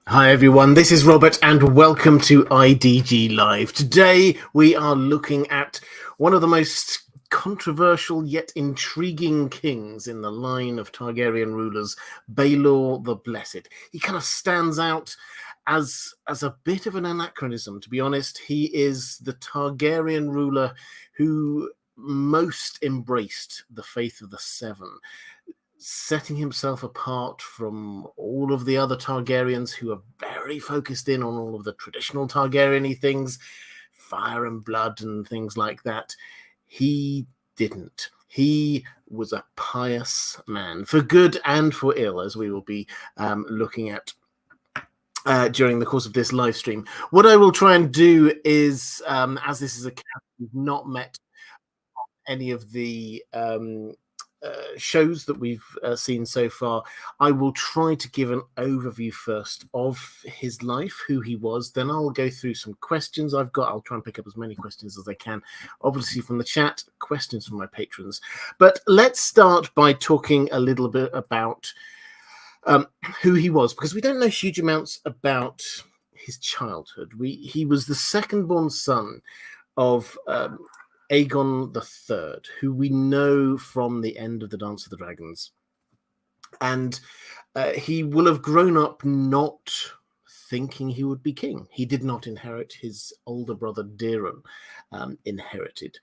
Hi everyone, this is Robert and welcome to IDG Live. Today we are looking at one of the most controversial yet intriguing kings in the line of Targaryen rulers, Baelor the Blessed. He kind of stands out as a bit of an anachronism, to be honest. He is the Targaryen ruler who most embraced the faith of the Seven, setting himself apart from all of the other Targaryens who are very focused in on all of the traditional Targaryen-y things, fire and blood and things like that. He didn't. He was a pious man, for good and for ill, as we will be looking at during the course of this live stream. What I will try and do is, as this is a character we've not met any of the shows that we've seen so far, I will try to give an overview first of his life, who he was. Then I'll go through some questions I've got. I'll try and pick up as many questions as I can, obviously from the chat, questions from my patrons. But let's start by talking a little bit about who he was, because we don't know huge amounts about his childhood. He was the second-born son of Aegon III, who we know from the end of the Dance of the Dragons. And he will have grown up not thinking he would be king. He did not inherit. His older brother Deeren inherited.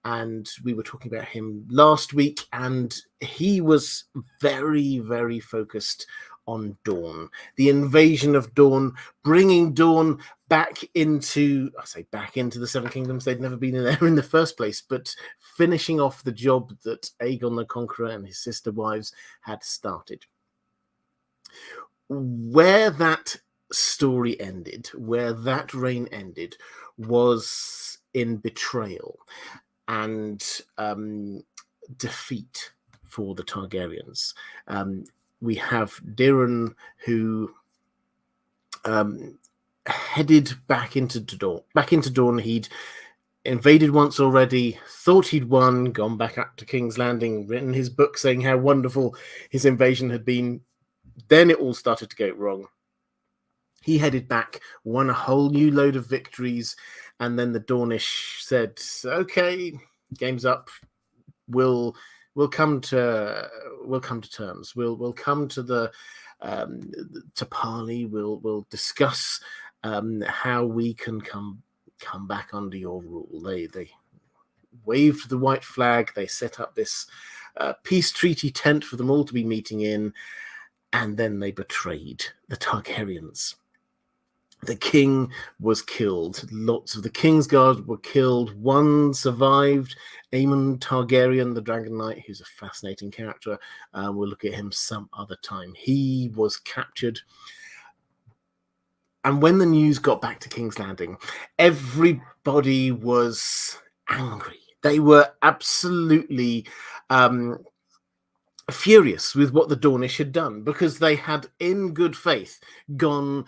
And we were talking about him last week, and he was very, very focused on Dorne, the invasion of Dorne, bringing Dorne back into the Seven Kingdoms. They'd never been in there in the first place, but finishing off the job that Aegon the Conqueror and his sister wives had started. Where that story ended, where that reign ended, was in betrayal and defeat for the Targaryens. We have Deeren, who headed back into Dorne. He'd invaded once already, thought he'd won, gone back up to King's Landing, written his book saying how wonderful his invasion had been. Then it all started to go wrong. He headed back, won a whole new load of victories, and then the Dornish said, "Okay, game's up. We'll come to terms. We'll come to the to parley. We'll discuss how we can come back under your rule." They waved the white flag. They set up this peace treaty tent for them all to be meeting in, and then they betrayed the Targaryens. The king was killed. Lots of the King's Guard were killed. One survived, Aemon Targaryen, the Dragon Knight, who's a fascinating character. We'll look at him some other time. He was captured. And when the news got back to King's Landing, everybody was angry. They were absolutely furious with what the Dornish had done, because they had, in good faith, gone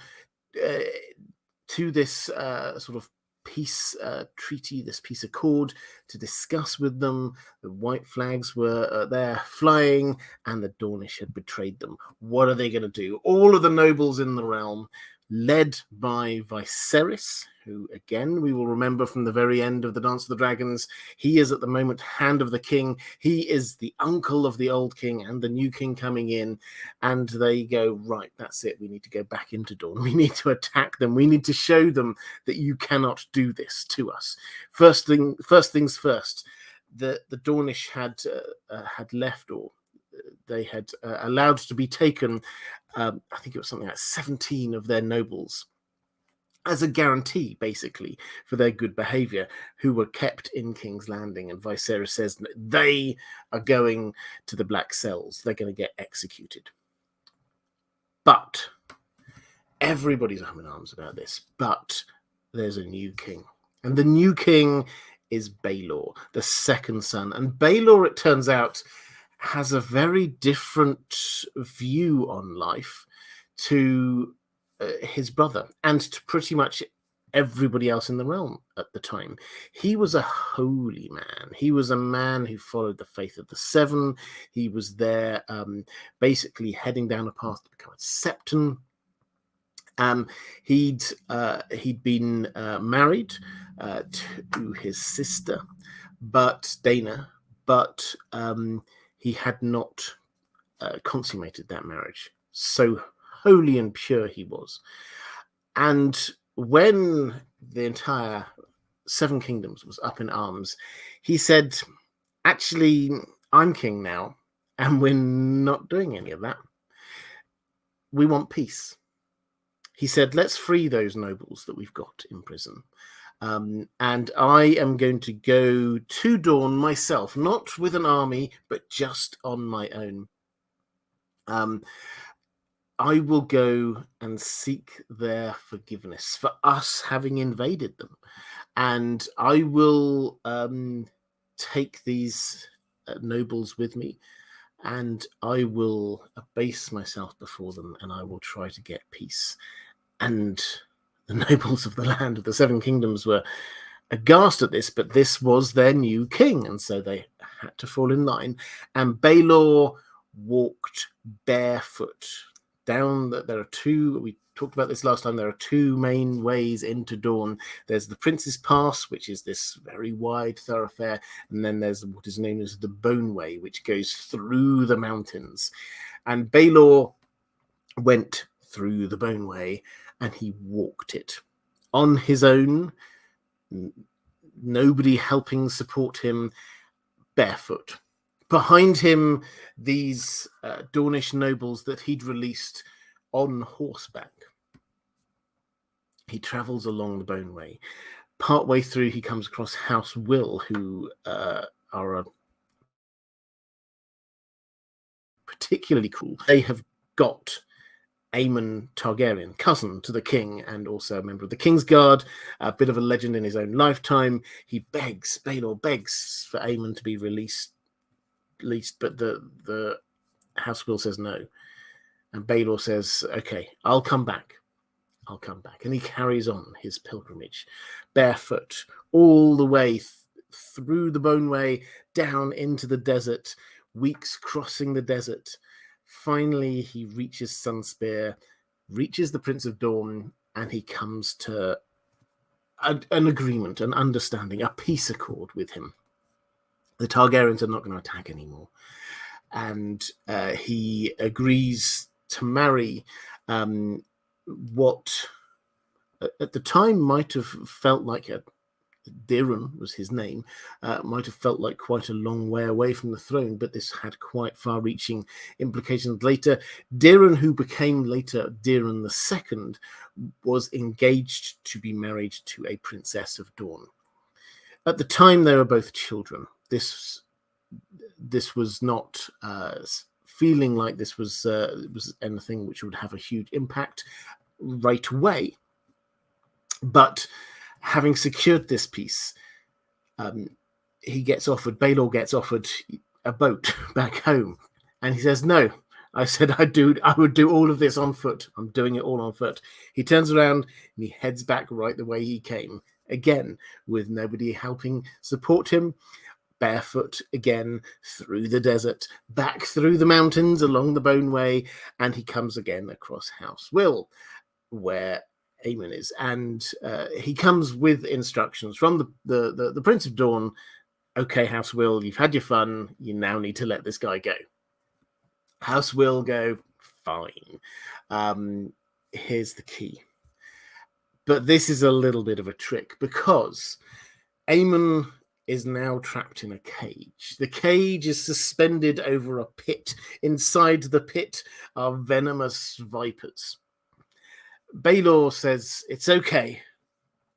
to this sort of peace treaty, this peace accord, to discuss with them. The white flags were there flying, and the Dornish had betrayed them. What are they going to do? All of the nobles in the realm, led by Viserys, who, again, we will remember from the very end of the Dance of the Dragons, he is at the moment Hand of the King. He is the uncle of the old king and the new king coming in, and they go, right, that's it. We need to go back into Dorne. We need to attack them. We need to show them that you cannot do this to us. First things first. The Dornish had left, or they had allowed to be taken, I think it was something like 17 of their nobles, as a guarantee, basically, for their good behavior, who were kept in King's Landing. And Viserys says they are going to the Black Cells. They're going to get executed. But everybody's up in arms about this. But there's a new king. And the new king is Baelor, the second son. And Baelor, it turns out, has a very different view on life to his brother and to pretty much everybody else in the realm at the time. He was a holy man. He was a man who followed the faith of the Seven. He was there basically heading down a path to become a septon. He'd been married to his sister, Dana, but he had not consummated that marriage. So holy and pure he was. And when the entire Seven Kingdoms was up in arms, he said, actually, I'm king now, and we're not doing any of that. We want peace. He said, let's free those nobles that we've got in prison. And I am going to go to Dorne myself, not with an army, but just on my own. I will go and seek their forgiveness for us having invaded them. And I will take these nobles with me, and I will abase myself before them, and I will try to get peace. And the nobles of the land of the Seven Kingdoms were aghast at this, but this was their new king, and so they had to fall in line. And Baelor walked barefoot down. There are two, we talked about this last time, there are two main ways into Dorne. There's the Prince's Pass, which is this very wide thoroughfare, and then there's what is known as the Bone Way, which goes through the mountains. And Baelor went through the Bone Way, and he walked it on his own, nobody helping support him, barefoot. Behind him, these Dornish nobles that he'd released on horseback. He travels along the Bone Way. Partway through, he comes across House Will, who are a particularly cool. They have got Aemon Targaryen, cousin to the king and also a member of the King's Guard, a bit of a legend in his own lifetime. Baelor begs for Aemon to be released, but the House Will says no. And Baelor says, okay, I'll come back. And he carries on his pilgrimage, barefoot, all the way through the Bone Way, down into the desert, weeks crossing the desert. Finally, he reaches Sunspear, reaches the Prince of Dorne, and he comes to an agreement, an understanding, a peace accord with him. The Targaryens are not going to attack anymore. And he agrees to marry what at the time might have felt like Deeren was his name, might have felt like quite a long way away from the throne, but this had quite far-reaching implications later. Deeren, who became later Deeren II, was engaged to be married to a princess of Dorne. At the time, they were both children. This was not feeling like this was anything which would have a huge impact right away. But having secured this peace, Baelor gets offered a boat back home. And he says, no, I said I would do all of this on foot. I'm doing it all on foot. He turns around and he heads back right the way he came, again, with nobody helping support him. Barefoot again, through the desert, back through the mountains, along the Bone Way, and he comes again across House Will, where Aemon is, and he comes with instructions from the Prince of Dorne. Okay, House Will, you've had your fun. You now need to let this guy go. House Will go, fine. Here's the key. But this is a little bit of a trick, because Aemon is now trapped in a cage. The cage is suspended over a pit. Inside the pit are venomous vipers. Baelor says, it's okay.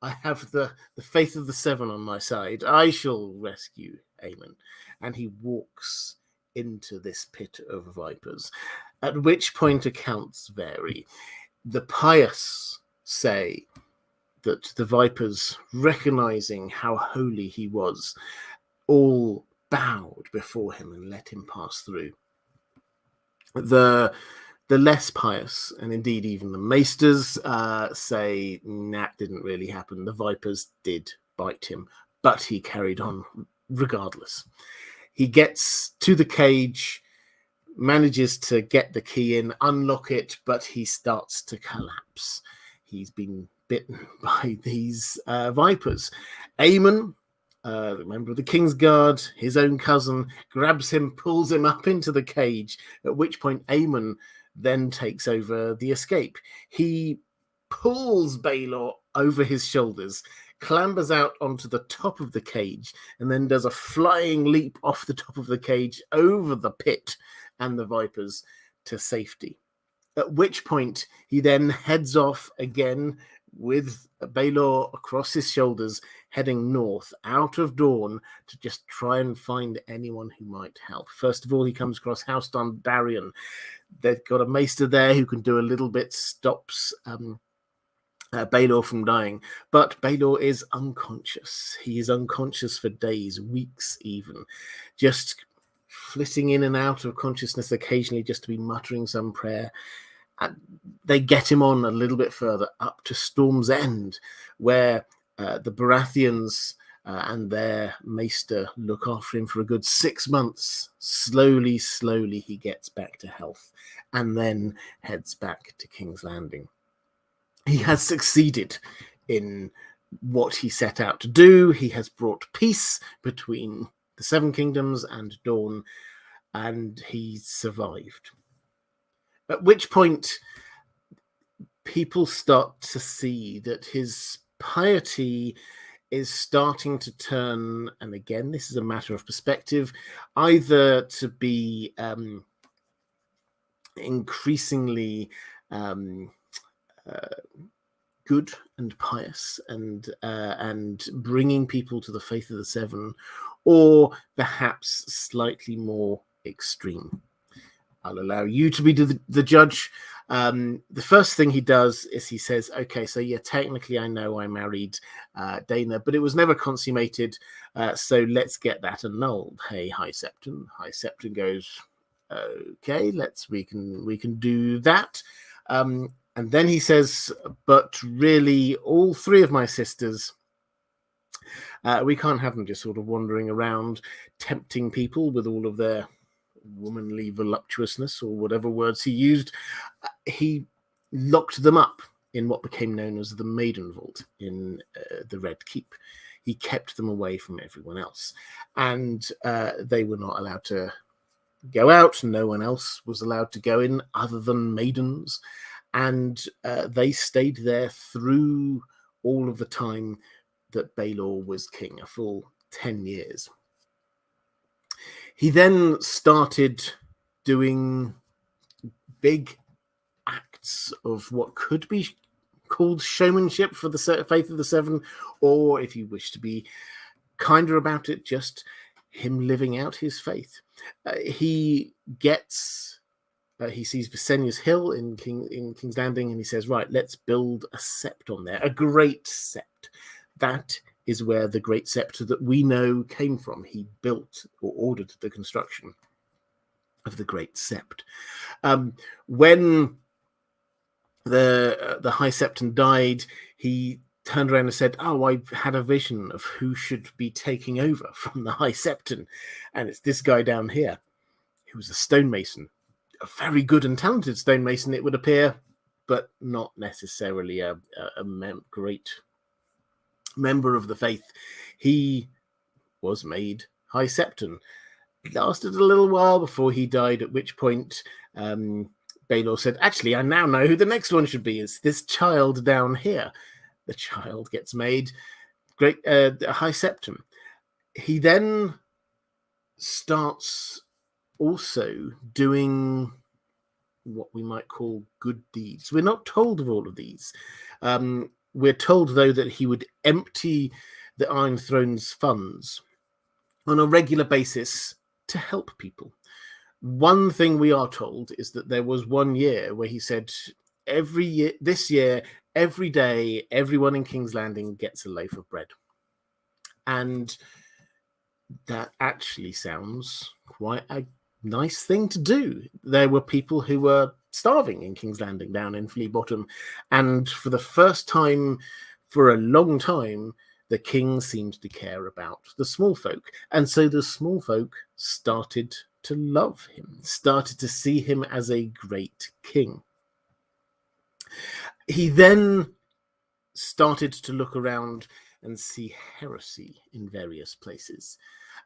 I have the faith of the Seven on my side. I shall rescue Aemon. And he walks into this pit of vipers, at which point accounts vary. The pious say that the vipers, recognizing how holy he was, all bowed before him and let him pass through. The less pious, and indeed even the maesters, say that didn't really happen. The vipers did bite him, but he carried on regardless. He gets to the cage, manages to get the key in, unlock it, but he starts to collapse. He's been bitten by these vipers. Aemon, the member of the King's Guard, his own cousin, grabs him, pulls him up into the cage, at which point Aemon then takes over the escape. He pulls Baelor over his shoulders, clambers out onto the top of the cage, and then does a flying leap off the top of the cage over the pit and the vipers to safety. At which point he then heads off again with Baelor across his shoulders, heading north out of Dorne to just try and find anyone who might help. First of all, he comes across House Dondarrion. They've got a maester there who can do a little bit, stops Baelor from dying, but Baelor is unconscious. He is unconscious for days, weeks even, just flitting in and out of consciousness occasionally, just to be muttering some prayer. And they get him on a little bit further up to Storm's End, where the Baratheons and their maester look after him for a good 6 months. Slowly he gets back to health and then heads back to King's Landing. He has succeeded in what he set out to do. He has brought peace between the Seven Kingdoms and Dorne, and he survived. At which point, people start to see that his piety is starting to turn, and again, this is a matter of perspective, either to be increasingly good and pious and bringing people to the faith of the Seven, or perhaps slightly more extreme. I'll allow you to be the judge. The first thing he does is he says, okay, so yeah, technically I know I married Dana, but it was never consummated, so let's get that annulled. Hey, High Septon. High Septon goes, okay, we can do that. And then he says, but really all three of my sisters, we can't have them just sort of wandering around tempting people with all of their womanly voluptuousness, or whatever words he used. He locked them up in what became known as the Maiden Vault in the Red Keep. He kept them away from everyone else, and they were not allowed to go out. No one else was allowed to go in other than maidens, and they stayed there through all of the time that Baelor was king, a full 10 years. He then started doing big acts of what could be called showmanship for the faith of the Seven, or if you wish to be kinder about it, just him living out his faith. He sees Visenya's Hill in King's Landing, and he says, right, let's build a sept on there, a great sept. That is where the great scepter that we know came from. He built or ordered the construction of the great sept. When the High Septon died, he turned around and said, oh, I had a vision of who should be taking over from the High Septon, and it's this guy down here, who was a stonemason, a very good and talented stonemason, it would appear, but not necessarily a great member of the faith. He was made High Septon. It lasted a little while before he died, at which point Baelor said, actually, I now know who the next one should be. It's this child down here. The child gets made great High Septon. He then starts also doing what we might call good deeds. We're not told of all of these. We're told, though, that he would empty the Iron Throne's funds on a regular basis to help people. One thing we are told is that there was 1 year where he said, this year, every day, everyone in King's Landing gets a loaf of bread. And that actually sounds quite a nice thing to do. There were people who were starving in King's Landing down in Flea Bottom, and for the first time for a long time, the king seemed to care about the small folk, and so the small folk started to love him, started to see him as a great king. He then started to look around and see heresy in various places.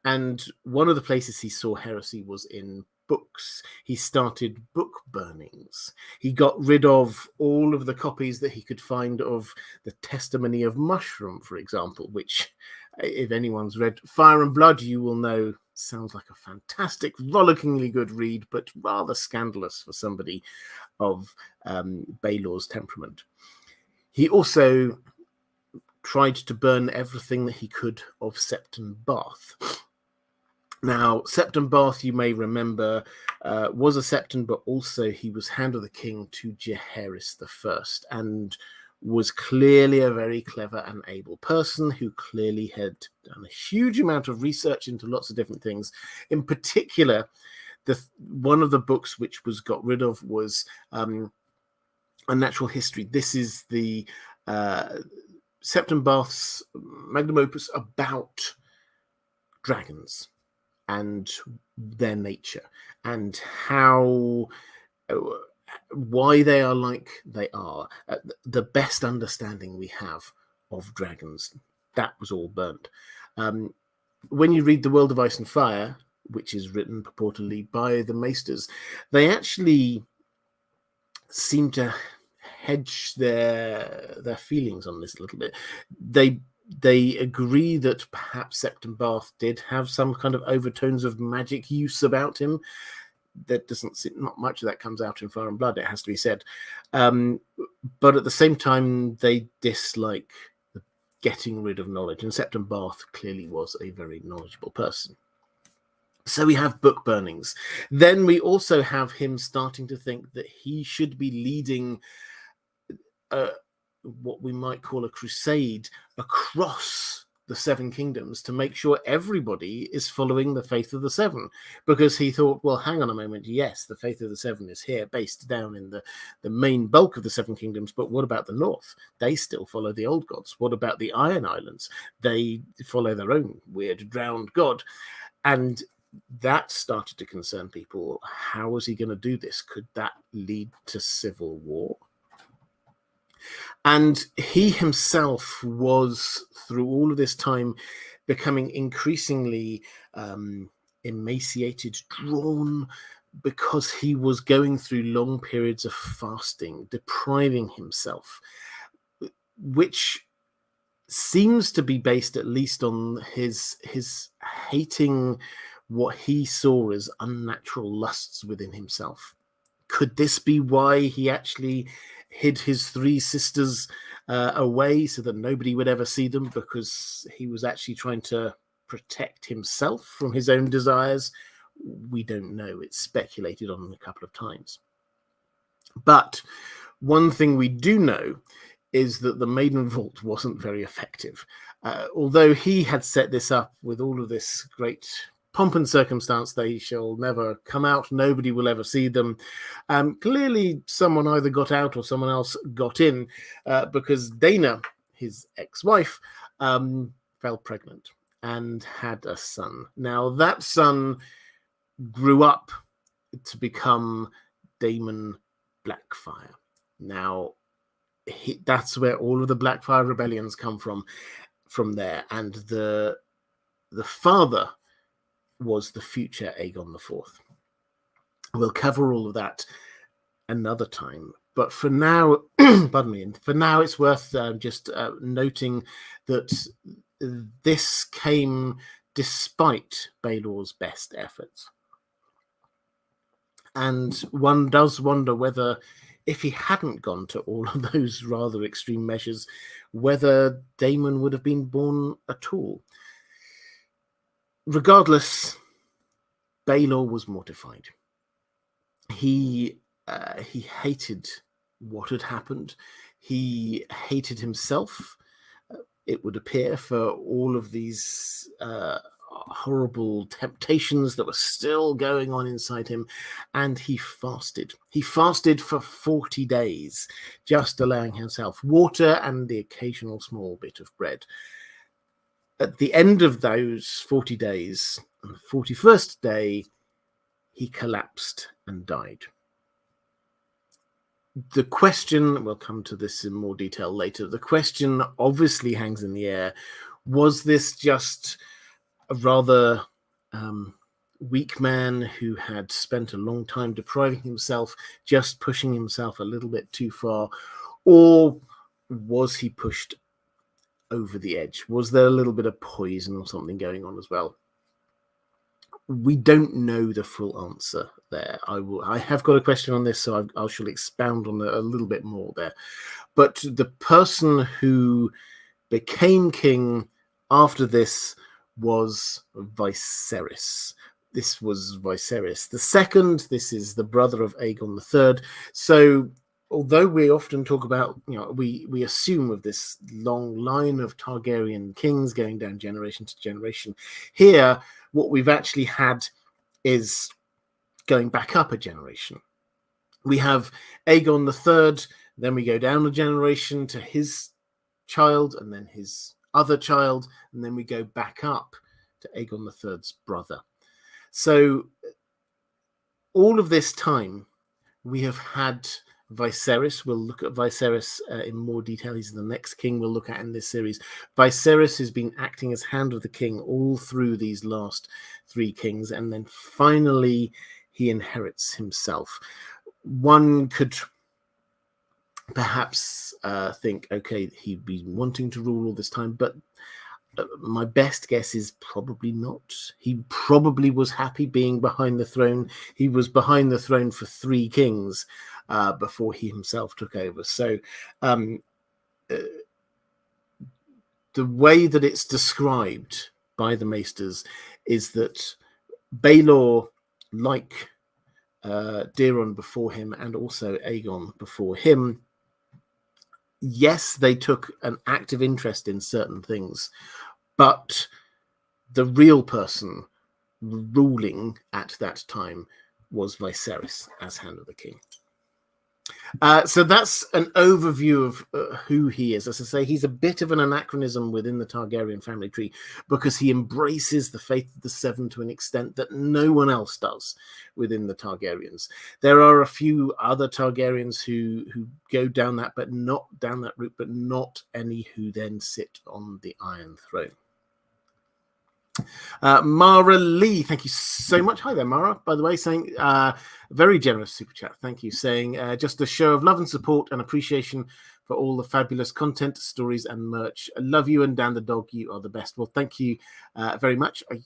And one of the places he saw heresy was in books. He started book burnings. He got rid of all of the copies that he could find of the Testimony of Mushroom, for example, which, if anyone's read Fire and Blood, you will know sounds like a fantastic, rollickingly good read, but rather scandalous for somebody of Baelor's temperament. He also tried to burn everything that he could of Septon Bath. Now, Septon Bath, you may remember, was a Septon, but also he was Hand of the King to Charis I, and was clearly a very clever and able person who clearly had done a huge amount of research into lots of different things. In particular, one of the books which was got rid of was A Natural History. This is the Septon Bath's magnum opus about dragons and their nature and why they are like they are. The best understanding we have of dragons, that was all burnt. When you read The World of Ice and Fire, which is written purportedly by the Maesters, they actually seem to hedge their feelings on this a little bit. They agree that perhaps Septon Bath did have some kind of overtones of magic use about him. That not much of that comes out in Fire and Blood, it has to be said. But at the same time, they dislike getting rid of knowledge, and Septon Bath clearly was a very knowledgeable person. So we have book burnings. Then we also have him starting to think that he should be leading what we might call a crusade across the Seven Kingdoms to make sure everybody is following the Faith of the Seven, because he thought, well, hang on a moment, yes, the Faith of the Seven is here, based down in the main bulk of the Seven Kingdoms, but what about the North? They still follow the old gods. What about the Iron Islands? They follow their own weird drowned god. And that started to concern people. How was he going to do this? Could that lead to civil war? And he himself was, through all of this time, becoming increasingly emaciated, drawn, because he was going through long periods of fasting, depriving himself, which seems to be based at least on his hating what he saw as unnatural lusts within himself. Could this be why he actually hid his three sisters away so that nobody would ever see them, because he was actually trying to protect himself from his own desires? We don't know. It's speculated on a couple of times. But one thing we do know is that the Maiden Vault wasn't very effective. Although he had set this up with all of this great pomp and circumstance, they shall never come out, nobody will ever see them. Clearly, someone either got out or someone else got in, because Dana, his ex-wife, fell pregnant and had a son. Now, that son grew up to become Daemon Blackfire. Now, that's where all of the Blackfire rebellions come from there. And the father was the future Aegon IV. We'll cover all of that another time. But for now, pardon me, for now it's worth just noting that this came despite Baelor's best efforts. And one does wonder whether, if he hadn't gone to all of those rather extreme measures, whether Daemon would have been born at all. Regardless, Baelor was mortified. He hated what had happened. He hated himself, it would appear, for all of these horrible temptations that were still going on inside him, and he fasted. He fasted for 40 days, just allowing himself water and the occasional small bit of bread. At the end of those 40 days, on the 41st day, he collapsed and died. The question, we'll come to this in more detail later, the question obviously hangs in the air. Was this just a rather weak man who had spent a long time depriving himself, just pushing himself a little bit too far? Or was he pushed over the edge? Was there a little bit of poison or something going on as well? We don't know the full answer there. I have got a question on this, so I shall expound on it a little bit more there. But the person who became king after this was Viserys. This was Viserys II. This is the brother of Aegon III. So although we often talk about, we assume of this long line of Targaryen kings going down generation to generation, here what we've actually had is going back up a generation. We have Aegon III, then we go down a generation to his child, and then his other child, and then we go back up to Aegon III's brother. So all of this time, we have had Viserys. We'll look at Viserys in more detail. He's the next king we'll look at in this series. Viserys has been acting as hand of the king all through these last three kings, and then finally he inherits himself. One could perhaps think, okay, he'd been wanting to rule all this time, but my best guess is probably not. He probably was happy being behind the throne. He was behind the throne for three kings before he himself took over. So the way that it's described by the Maesters is that Baelor, like Daeron before him and also Aegon before him, yes, they took an active interest in certain things, but the real person ruling at that time was Viserys as Hand of the King. So that's an overview of who he is. As I say, he's a bit of an anachronism within the Targaryen family tree because he embraces the faith of the Seven to an extent that no one else does within the Targaryens. There are a few other Targaryens who go down that, but not down that route, but not any who then sit on the Iron Throne. Maura Lee, thank you so much. Hi there, Maura, by the way, saying very generous super chat. Thank you, saying just a show of love and support and appreciation for all the fabulous content, stories, and merch. I love you, and Dan the dog, you are the best. Well, thank you very much. I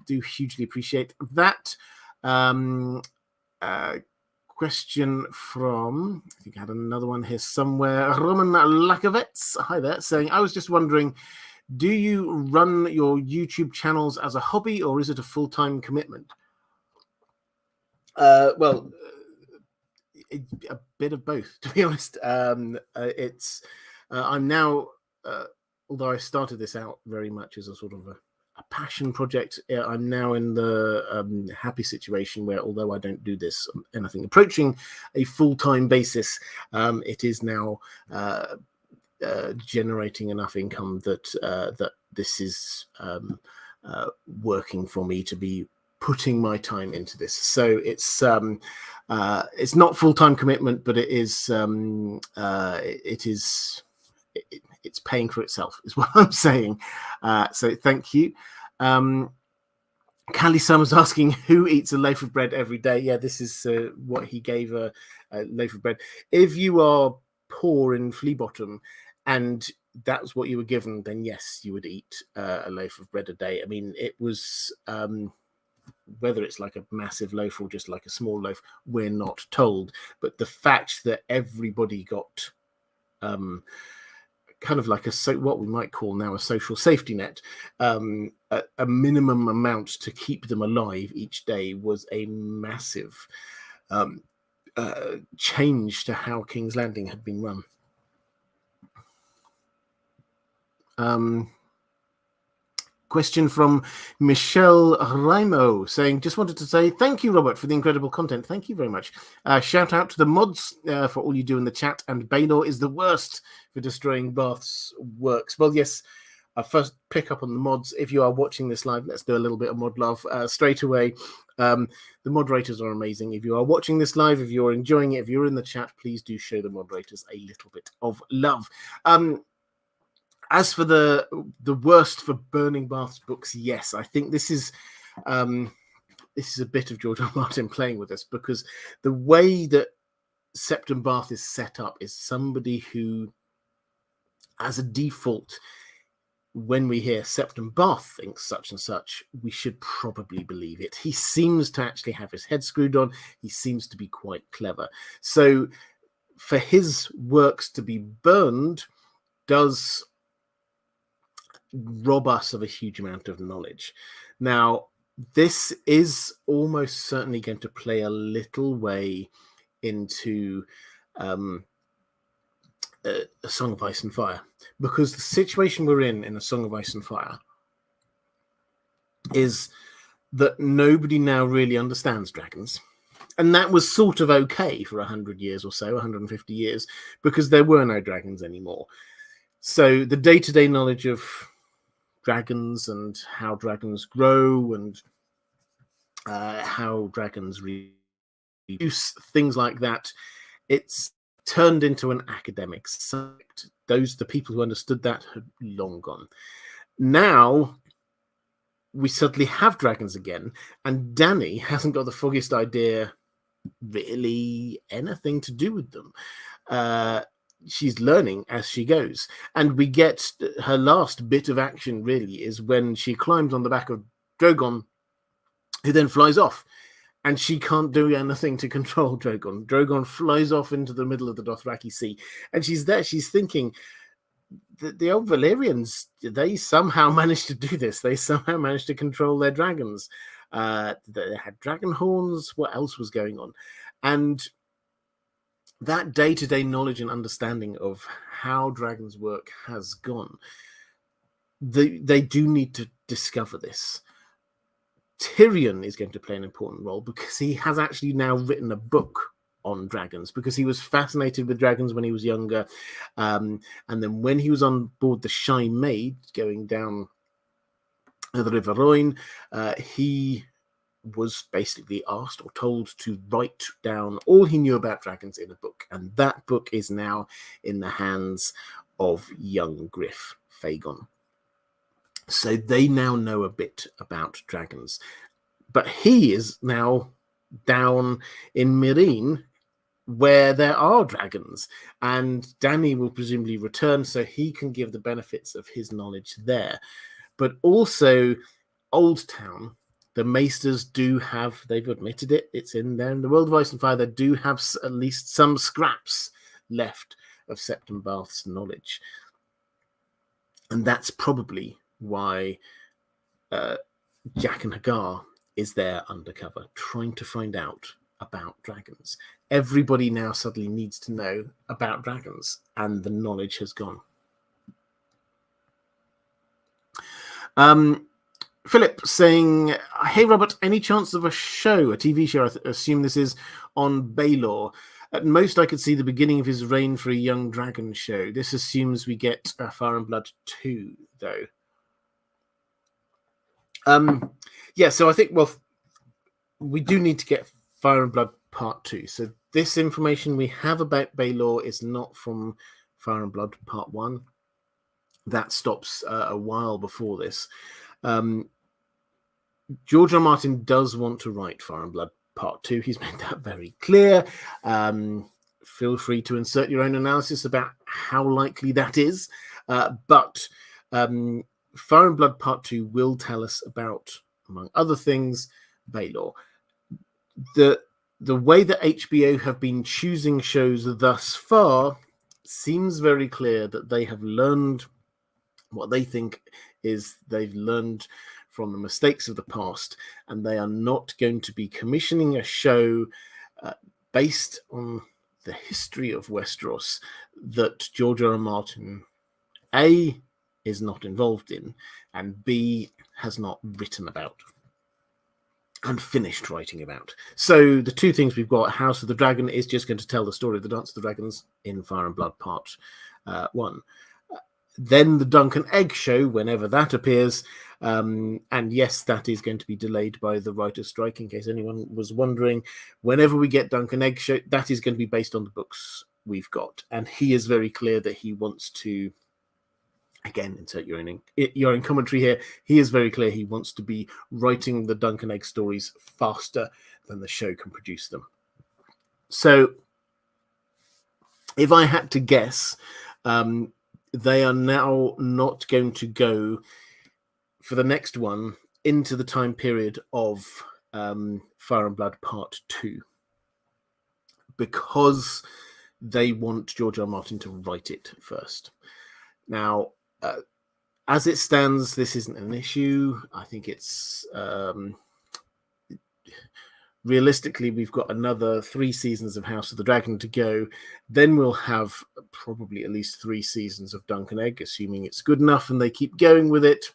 do hugely appreciate that. Question from, I think I had another one here somewhere. Roman Lakovets, hi there, saying, I was just wondering, do you run your YouTube channels as a hobby or is it a full-time commitment? Well, a bit of both, to be honest. I'm now, although I started this out very much as a sort of a passion project, I'm now in the happy situation where, although I don't do this anything approaching a full-time basis, it is now generating enough income that this is working for me to be putting my time into this. So it's not full-time commitment, but it's paying for itself, is what I'm saying. So thank you. Callie Summers asking who eats a loaf of bread every day. Yeah, this is what he gave a loaf of bread. If you are poor in Flea Bottom and that's what you were given, then yes, you would eat a loaf of bread a day. I mean, it was whether it's like a massive loaf or just like a small loaf, we're not told. But the fact that everybody got kind of like what we might call now a social safety net, a minimum amount to keep them alive each day was a massive change to how King's Landing had been run. Question from Michelle Raimo saying, just wanted to say thank you, Robert, for the incredible content. Thank you very much. Shout out to the mods for all you do in the chat. And Baelor is the worst for destroying Bath's works. Well, yes, I first pick up on the mods. If you are watching this live, let's do a little bit of mod love straight away. The moderators are amazing. If you are watching this live, if you're enjoying it, if you're in the chat, please do show the moderators a little bit of love. As for the worst for Burning Bath's books, yes, I think this is a bit of George R. R. Martin playing with us, because the way that Septon Bath is set up is somebody who, as a default, when we hear Septon Bath thinks such and such, we should probably believe it. He seems to actually have his head screwed on. He seems to be quite clever. So for his works to be burned does rob us of a huge amount of knowledge. Now, this is almost certainly going to play a little way into A Song of Ice and Fire, because the situation we're in A Song of Ice and Fire is that nobody now really understands dragons. And that was sort of okay for 100 years or so, 150 years, because there were no dragons anymore. So the day-to-day knowledge of dragons and how dragons grow and how dragons reproduce, things like that, it's turned into an academic subject. The people who understood that had long gone. Now we suddenly have dragons again, and Dany hasn't got the foggiest idea really anything to do with them. She's learning as she goes, and we get her last bit of action really is when she climbs on the back of Drogon, who then flies off. And she can't do anything to control Drogon. Drogon flies off into the middle of the Dothraki Sea. And she's there. She's thinking, the old Valyrians, they somehow managed to do this. They somehow managed to control their dragons. They had dragon horns. What else was going on? And that day-to-day knowledge and understanding of how dragons work has gone. They do need to discover this. Tyrion is going to play an important role because he has actually now written a book on dragons, because he was fascinated with dragons when he was younger. And then when he was on board the Shy Maid going down the River Rhine, he was basically asked or told to write down all he knew about dragons in a book. And that book is now in the hands of young Griff Fagon. So they now know a bit about dragons. But he is now down in Meereen, where there are dragons. And Dany will presumably return so he can give the benefits of his knowledge there. But also, Old Town, the Maesters do have, they've admitted it, it's in there in the World of Ice and Fire, they do have at least some scraps left of Septon Bath's knowledge. And that's probably why Jaqen H'ghar is there undercover, trying to find out about dragons. Everybody now suddenly needs to know about dragons, and the knowledge has gone. Philip saying, hey Robert, any chance of a show, a TV show, I assume this is, on Baelor? At most I could see the beginning of his reign for a young dragon show. This assumes we get Fire and Blood 2, though. Yeah, so I think, well, we do need to get Fire and Blood Part 2. So this information we have about Baelor is not from Fire and Blood Part 1. That stops a while before this. George R. R. Martin does want to write Fire and Blood Part 2. He's made that very clear. Feel free to insert your own analysis about how likely that is. But Fire and Blood Part 2 will tell us about, among other things, Baelor. The way that HBO have been choosing shows thus far seems very clear that they have learned what they think is they've learned from the mistakes of the past, and they are not going to be commissioning a show based on the history of Westeros that George R. R. Martin, A, is not involved in, and B, has not written about and finished writing about. So the two things we've got, House of the Dragon is just going to tell the story of the Dance of the Dragons in Fire and Blood Part 1. Then the Dunk and Egg show, whenever that appears, And yes, that is going to be delayed by the writer's strike, in case anyone was wondering. Whenever we get Dunk and Egg show, that is going to be based on the books we've got. And he is very clear that he wants to, again, insert your own commentary here, he is very clear he wants to be writing the Dunk and Egg stories faster than the show can produce them. So if I had to guess, they are now not going to go for the next one into the time period of Fire and Blood Part 2, because they want George R. R. Martin to write it first. Now, as it stands, this isn't an issue. I think it's realistically, we've got another 3 seasons of House of the Dragon to go. Then we'll have probably at least 3 seasons of Dunk and Egg, assuming it's good enough and they keep going with it.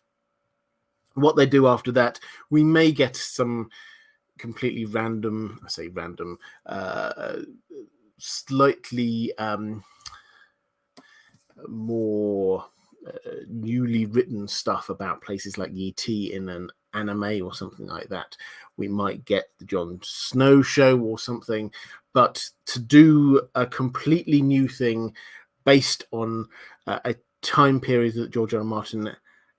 What they do after that, we may get some completely random, slightly more newly written stuff about places like Yi in an anime or something like that. We might get the Jon Snow show or something, but to do a completely new thing based on a time period that George R. R. Martin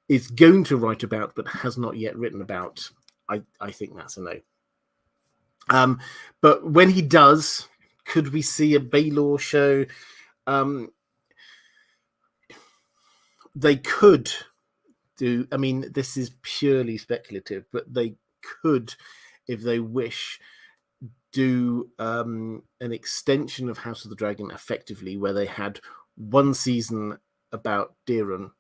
is going to write about but has not yet written about, I think that's a no. But when he does, could we see a Baelor show? They could do, I mean, this is purely speculative, but they could, if they wish, do an extension of House of the Dragon effectively, where they had 1 season about Deeren,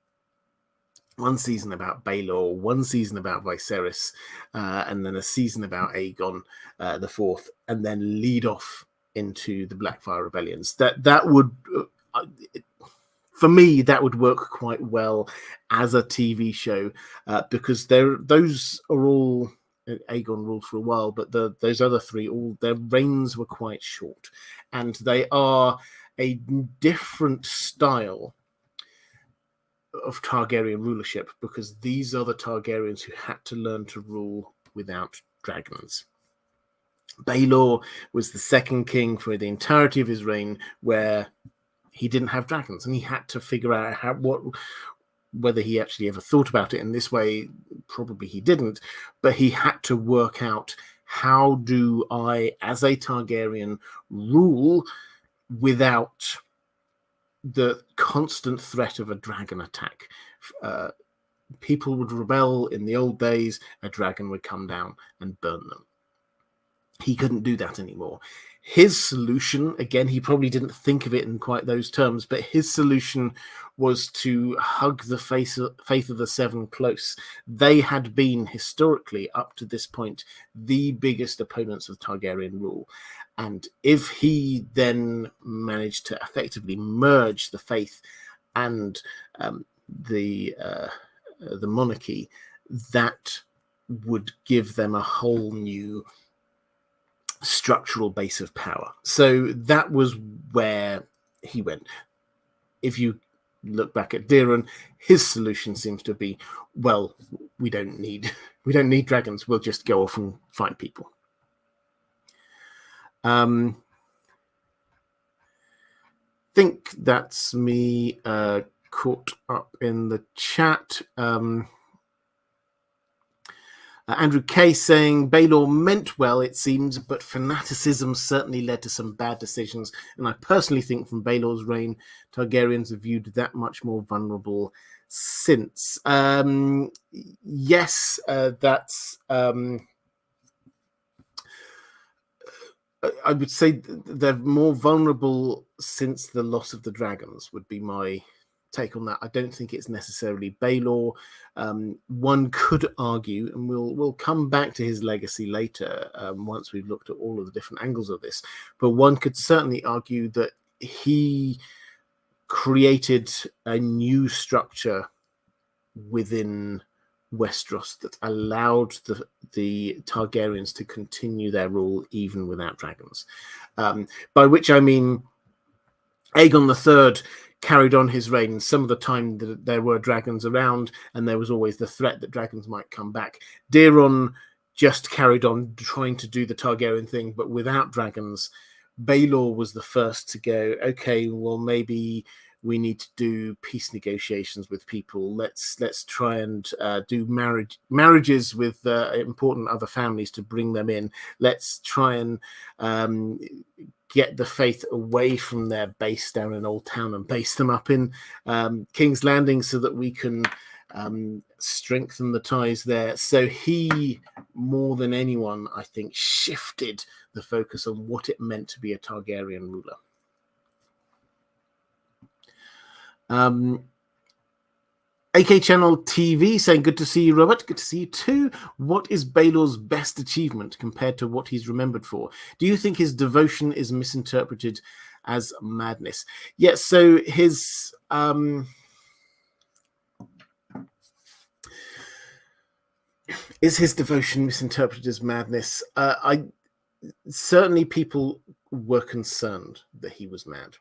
1 season about Baelor, 1 season about Viserys, and then a season about Aegon the Fourth, and then lead off into the Blackfire Rebellions. That would, for me, that would work quite well as a TV show, because those are all, Aegon ruled for a while, but those other 3, all their reigns were quite short, and they are a different style of Targaryen rulership, because these are the Targaryens who had to learn to rule without dragons. Baelor was the second king for the entirety of his reign where he didn't have dragons, and he had to figure out whether he actually ever thought about it in this way. Probably he didn't, but he had to work out, how do I, as a Targaryen, rule without the constant threat of a dragon attack? People would rebel in the old days, a dragon would come down and burn them. He couldn't do that anymore. His solution, again, he probably didn't think of it in quite those terms, but his solution was to hug the faith of the Seven close. They had been, historically, up to this point, the biggest opponents of Targaryen rule. And if he then managed to effectively merge the faith and the monarchy, that would give them a whole new structural base of power. So that was where he went. If you look back at Deeren, his solution seems to be, well, we don't need dragons, we'll just go off and fight people. Think that's me caught up in the chat. Andrew K saying, Baelor meant well, it seems, but fanaticism certainly led to some bad decisions. And I personally think from Baelor's reign, Targaryens have viewed that much more vulnerable since. Yes, that's... I would say they're more vulnerable since the loss of the dragons, would be my take on that. I don't think it's necessarily Baelor. One could argue, and we'll come back to his legacy later once we've looked at all of the different angles of this, but one could certainly argue that he created a new structure within Westeros that allowed the Targaryens to continue their rule even without dragons. By which I mean Aegon III carried on his reign. Some of the time that there were dragons around, and there was always the threat that dragons might come back. Daeron just carried on trying to do the Targaryen thing, but without dragons. Baelor was the first to go, okay, well, maybe we need to do peace negotiations with people. Let's try and do marriages with important other families to bring them in. Let's try and get the faith away from their base down in Old Town and base them up in King's Landing so that we can strengthen the ties there. So he, more than anyone, I think, shifted the focus on what it meant to be a Targaryen ruler. AK Channel TV saying, good to see you, Robert. Good to see you too. What is Baelor's best achievement compared to what he's remembered for? Do you think his devotion is misinterpreted as madness? Yes, so his... is his devotion misinterpreted as madness? Certainly people were concerned that he was mad.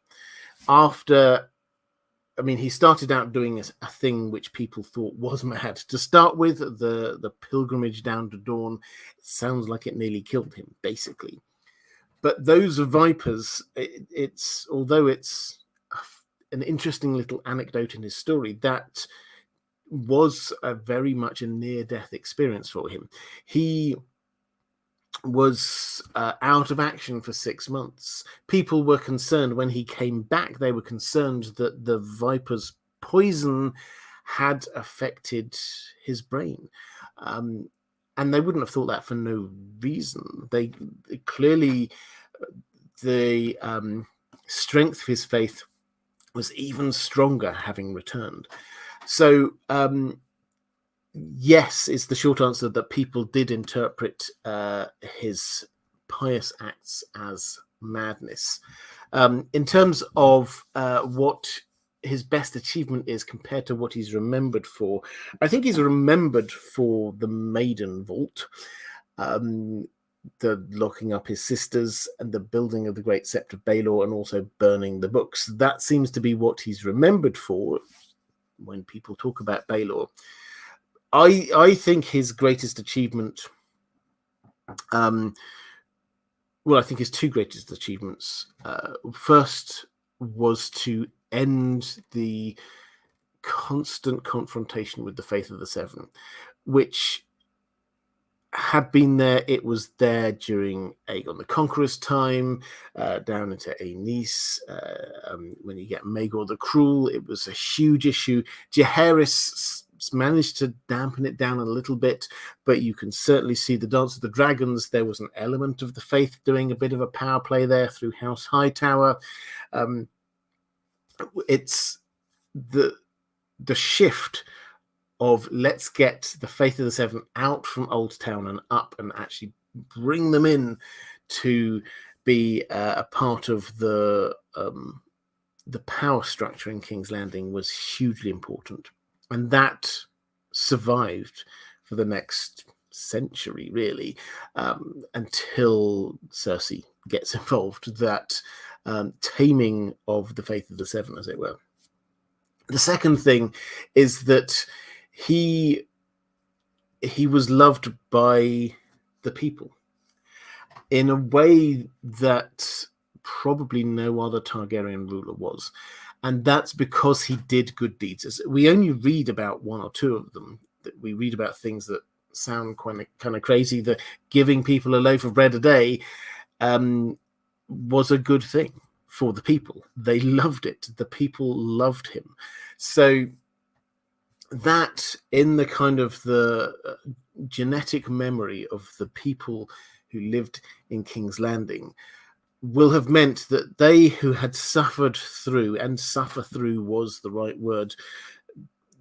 He started out doing a thing which people thought was mad. To start with, the pilgrimage down to Dorne, it sounds like it nearly killed him, basically. But those vipers, although it's an interesting little anecdote in his story, that was very much a near-death experience for him. He was out of action for 6 months. People were concerned when he came back. They were concerned that the viper's poison had affected his brain. And they wouldn't have thought that for no reason. They clearly, the strength of his faith was even stronger having returned. So, yes, is the short answer, that people did interpret his pious acts as madness. In terms of what his best achievement is compared to what he's remembered for, I think he's remembered for the Maiden Vault, the locking up his sisters and the building of the Great Sept of Baelor, and also burning the books. That seems to be what he's remembered for when people talk about Baelor. I think his greatest achievement, I think his two greatest achievements. First was to end the constant confrontation with the Faith of the Seven, which had been there. It was there during Aegon the Conqueror's time, down into Aenys, when you get Maegor the Cruel. It was a huge issue. Jaehaerys managed to dampen it down a little bit, but you can certainly see the Dance of the Dragons. There was an element of the faith doing a bit of a power play there through House Hightower. It's the shift of let's get the Faith of the Seven out from Old Town and up and actually bring them in to be a part of the power structure in King's Landing was hugely important. And that survived for the next century, really, until Cersei gets involved, that taming of the Faith of the Seven, as it were. The second thing is that he was loved by the people in a way that probably no other Targaryen ruler was. And that's because he did good deeds. We only read about one or two of them. We read about things that sound kind of crazy. That giving people a loaf of bread a day was a good thing for the people. They loved it. The people loved him. So that, in the kind of the genetic memory of the people who lived in King's Landing, will have meant that they who had suffered through, and suffer through was the right word,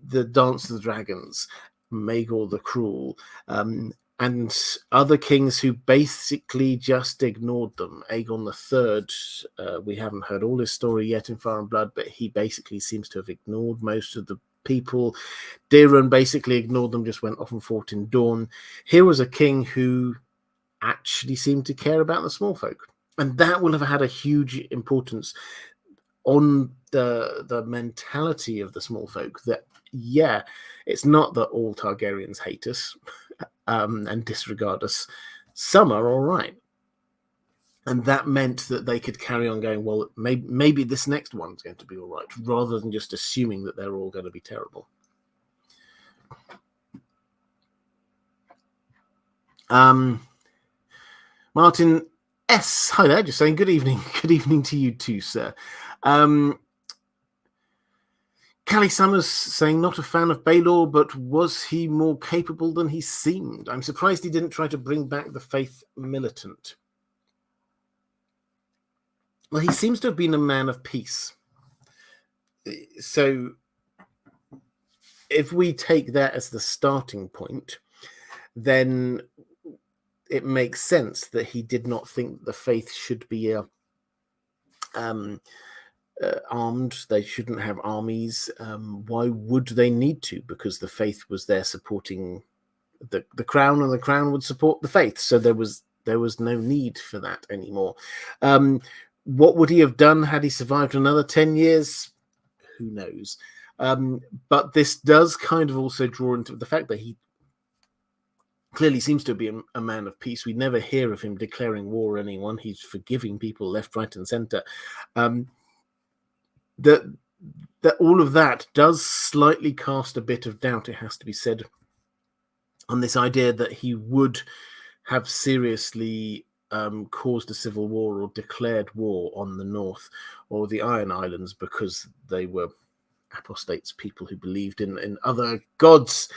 the Dance of the Dragons, Maegor the Cruel, and other kings who basically just ignored them. Aegon III, we haven't heard all his story yet in Fire and Blood, but he basically seems to have ignored most of the people. Daeron basically ignored them, just went off and fought in Dorne. Here was a king who actually seemed to care about the small folk. And that will have had a huge importance on the mentality of the small folk that, yeah, it's not that all Targaryens hate us and disregard us. Some are all right. And that meant that they could carry on going, well, maybe this next one's going to be all right, rather than just assuming that they're all going to be terrible. Martin S. Hi there, just saying good evening. Good evening to you too, sir. Callie Summers saying, not a fan of Baelor, but was he more capable than he seemed? I'm surprised he didn't try to bring back the faith militant. Well, he seems to have been a man of peace. So if we take that as the starting point, then it makes sense that he did not think the faith should be armed. They shouldn't have armies. Why would they need to? Because the faith was there supporting the crown, and the crown would support the faith. So there was no need for that anymore. What would he have done had he survived another 10 years? Who knows? But this does kind of also draw into the fact that he clearly seems to be a man of peace. We never hear of him declaring war on anyone. He's forgiving people left, right, and centre. That all of that does slightly cast a bit of doubt, it has to be said, on this idea that he would have seriously caused a civil war or declared war on the North or the Iron Islands because they were apostates, people who believed in other gods.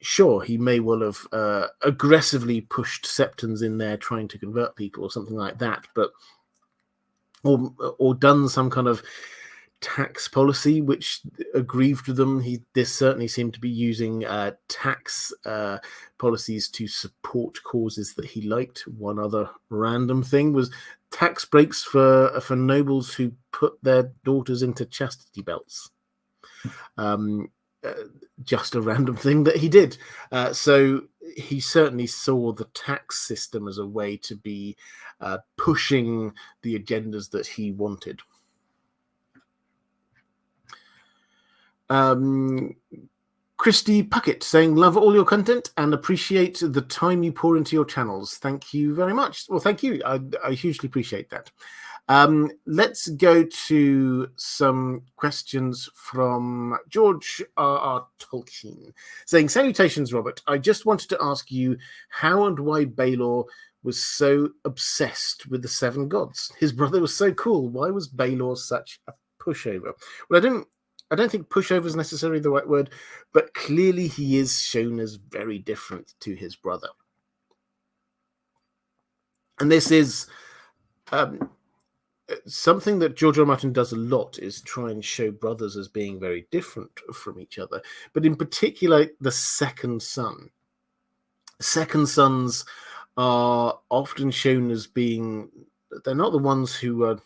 Sure, he may well have aggressively pushed septons in there trying to convert people or something like that, but or done some kind of tax policy which aggrieved them. This certainly seemed to be using tax policies to support causes that he liked. One other random thing was tax breaks for nobles who put their daughters into chastity belts. Just a random thing that he did. So he certainly saw the tax system as a way to be pushing the agendas that he wanted. Christy Puckett saying, love all your content and appreciate the time you pour into your channels. Thank you very much. Well, thank you. I hugely appreciate that. Let's go to some questions from George R.R. Tolkien saying, salutations, Robert. I just wanted to ask you how and why Baelor was so obsessed with the seven gods. His brother was so cool. Why was Baelor such a pushover? Well, I don't think pushover is necessarily the right word, but clearly he is shown as very different to his brother. And this is something that George R. R. Martin does a lot, is try and show brothers as being very different from each other. But in particular, the second son. Second sons are often shown as being, they're not the ones who are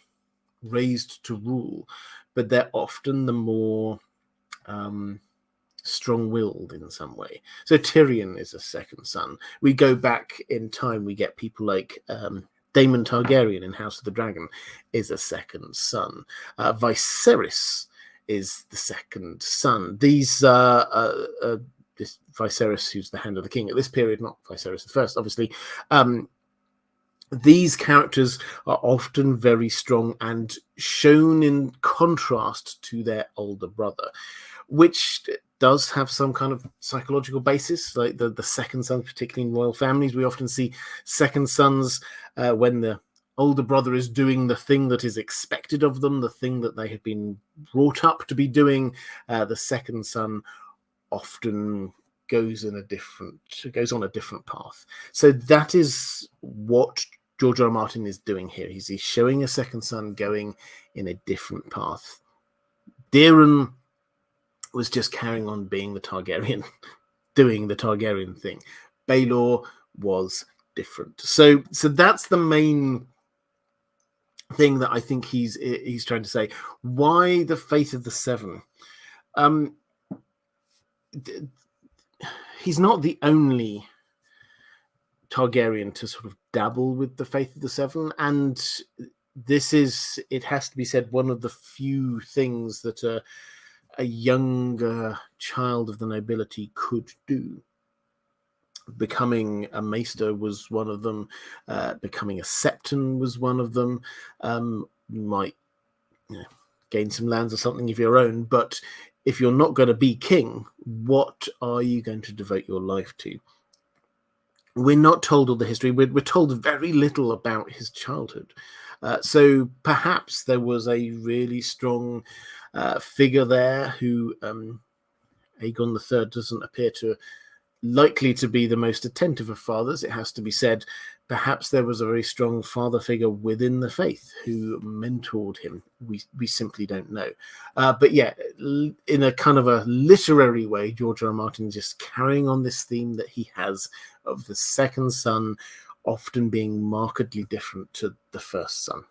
raised to rule, but they're often the more strong-willed in some way. So Tyrion is a second son. We go back in time, we get people like Daemon Targaryen in House of the Dragon is a second son. Viserys is the second son. These this Viserys, who's the Hand of the King at this period, not Viserys the First, obviously. These characters are often very strong and shown in contrast to their older brother, which does have some kind of psychological basis. Like the second sons, particularly in royal families, we often see second sons when the older brother is doing the thing that is expected of them, the thing that they have been brought up to be doing. The second son often goes on a different path. So that is what George R. R. Martin is doing here. He's showing a second son going in a different path. Daeron was just carrying on being the Targaryen, doing the Targaryen thing. Baelor was different. So that's the main thing that I think he's trying to say. Why the Faith of the Seven? He's not the only Targaryen to sort of dabble with the Faith of the Seven, and it has to be said, one of the few things that a younger child of the nobility could do. Becoming a maester was one of them. Becoming a septon was one of them. You might gain some lands or something of your own, but if you're not going to be king, what are you going to devote your life to? We're not told all the history. We're told very little about his childhood. So perhaps there was a really strong figure there who Aegon III doesn't appear to likely to be the most attentive of fathers, it has to be said. Perhaps there was a very strong father figure within the faith who mentored him. We simply don't know. But yeah, in a kind of a literary way, George R. R. Martin is just carrying on this theme that he has of the second son often being markedly different to the first son.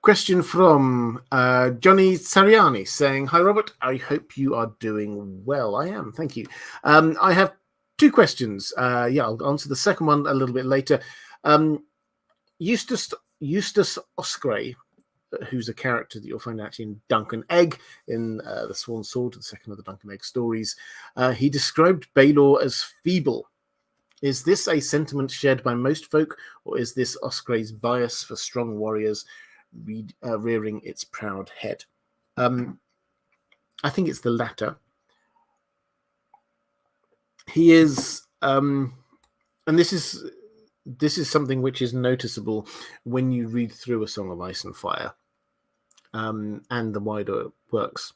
Question from Johnny Sariani saying, "Hi, Robert. I hope you are doing well." I am. Thank you. I have two questions. I'll answer the second one a little bit later. Eustace Osprey, who's a character that you'll find actually in Duncan Egg in The Swan Sword, the second of the Duncan Egg stories, he described Baelor as feeble. Is this a sentiment shared by most folk, or is this Osprey's bias for strong warriors rearing its proud head? I think it's the latter. He is, and this is something which is noticeable when you read through A Song of Ice and Fire and the wider works.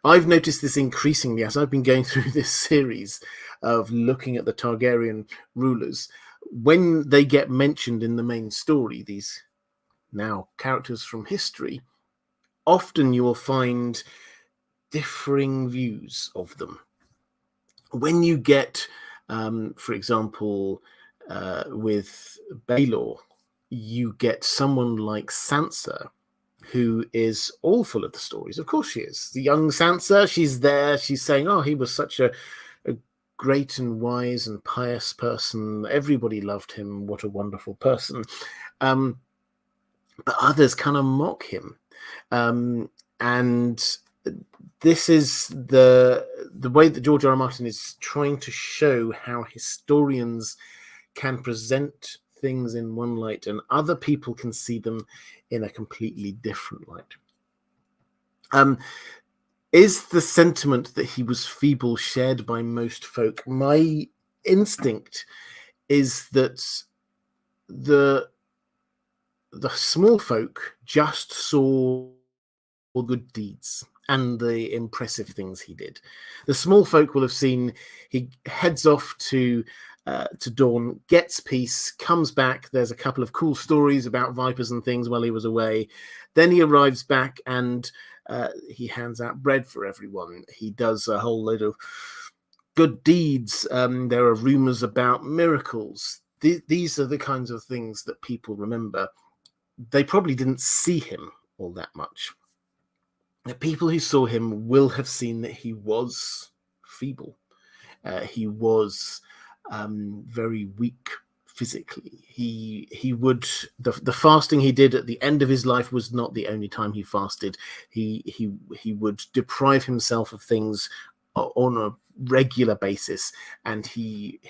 I've noticed this increasingly as I've been going through this series of looking at the Targaryen rulers. When they get mentioned in the main story, these now characters from history, often you will find differing views of them. When you get, for example, with Baelor, you get someone like Sansa, who is all full of the stories. Of course she is. The young Sansa, she's there, she's saying, oh, he was such a great and wise and pious person. Everybody loved him. What a wonderful person. But others kind of mock him. And this is the way that George R. R. Martin is trying to show how historians can present things in one light and other people can see them in a completely different light. Is the sentiment that he was feeble shared by most folk? My instinct is that the small folk just saw good deeds and the impressive things he did. The small folk will have seen he heads off to Dorne, gets peace, comes back. There's a couple of cool stories about vipers and things while he was away. Then he arrives back and he hands out bread for everyone. He does a whole load of good deeds. There are rumors about miracles. These are the kinds of things that people remember. They probably didn't see him all that much. The people who saw him will have seen that he was feeble. He was very weak physically. He would the fasting he did at the end of his life was not the only time he fasted. He would deprive himself of things on a regular basis, and he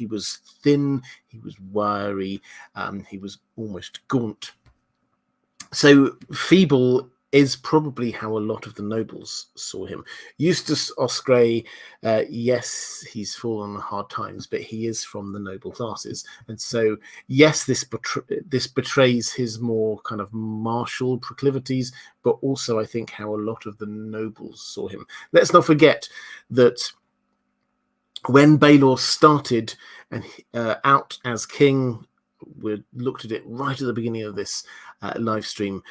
was thin, he was wiry, he was almost gaunt. So feeble is probably how a lot of the nobles saw him. Eustace Osprey, yes, he's fallen on hard times, but he is from the noble classes. And so, yes, this betrays his more kind of martial proclivities, but also I think how a lot of the nobles saw him. Let's not forget that when Baelor started and out as king, we looked at it right at the beginning of this live stream,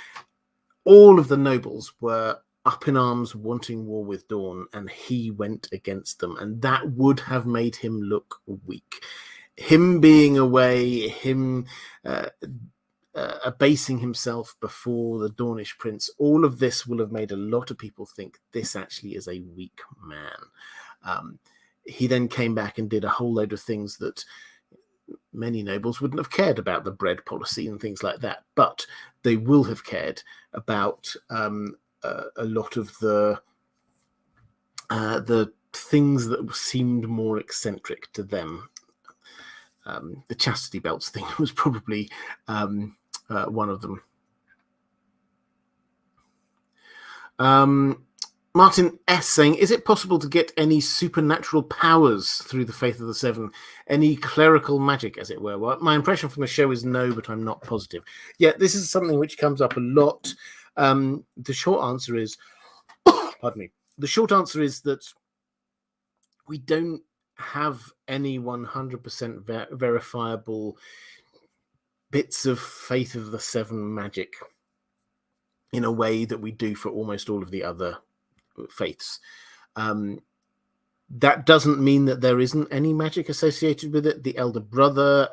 all of the nobles were up in arms wanting war with Dorne, and he went against them, and that would have made him look weak. Him being away, him abasing himself before the Dornish prince, all of this will have made a lot of people think this actually is a weak man. he then came back and did a whole load of things that many nobles wouldn't have cared about, the bread policy and things like that, but they will have cared about a lot of the things that seemed more eccentric to them. The chastity belts thing was probably one of them. Martin S. saying, is it possible to get any supernatural powers through the Faith of the Seven? Any clerical magic, as it were? Well, my impression from the show is no, but I'm not positive. Yeah, this is something which comes up a lot. The short answer is, pardon me, the short answer is that we don't have any 100% verifiable bits of Faith of the Seven magic in a way that we do for almost all of the other faiths. That doesn't mean that there isn't any magic associated with it. The elder brother,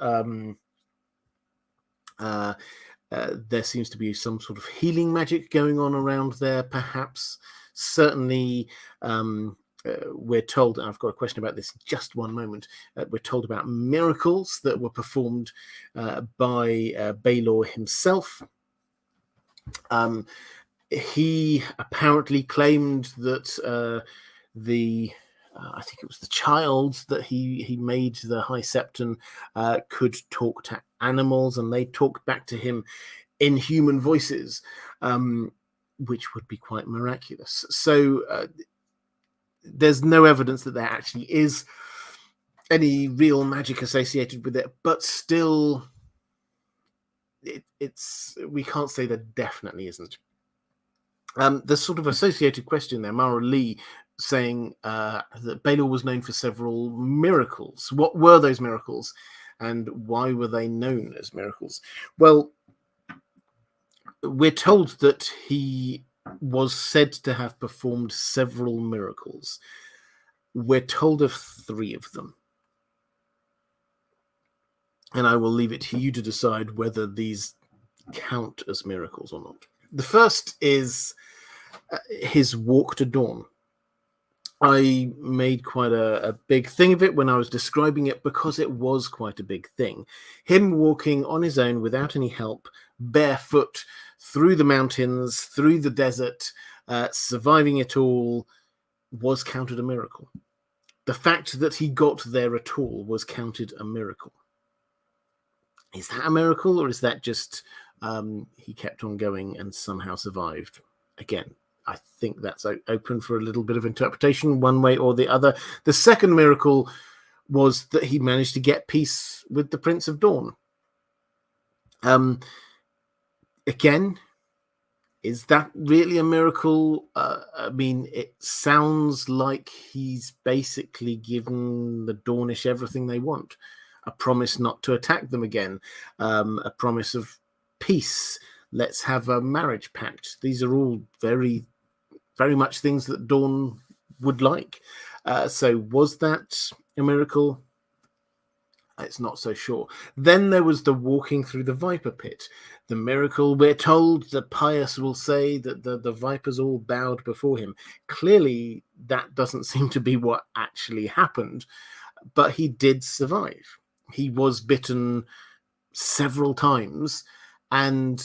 there seems to be some sort of healing magic going on around there, perhaps. Certainly, we're told, and I've got a question about this in just one moment, we're told about miracles that were performed by Baelor himself. He apparently claimed that I think it was the child that he made, the High Septon, could talk to animals, and they talked back to him in human voices, which would be quite miraculous. So there's no evidence that there actually is any real magic associated with it, but still, we can't say there definitely isn't. The sort of associated question there, Maura Lee saying that Baelor was known for several miracles. What were those miracles, and why were they known as miracles? Well, we're told that he was said to have performed several miracles. We're told of 3 of them. And I will leave it to you to decide whether these count as miracles or not. The first is his walk to dawn. I made quite a big thing of it when I was describing it, because it was quite a big thing. Him walking on his own without any help, barefoot, through the mountains, through the desert, surviving it all, was counted a miracle. The fact that he got there at all was counted a miracle. Is that a miracle, or is that just he kept on going and somehow survived? Again, I think that's open for a little bit of interpretation, one way or the other. The second miracle was that he managed to get peace with the Prince of Dawn. Again, is that really a miracle? I mean, it sounds like he's basically given the Dornish everything they want. A promise not to attack them again. A promise of peace. Let's have a marriage pact. These are all very, very much things that Dawn would like. So was that a miracle? It's not so sure. Then there was the walking through the viper pit. The miracle, we're told, the pious will say that the vipers all bowed before him. Clearly, that doesn't seem to be what actually happened, but he did survive. He was bitten several times, and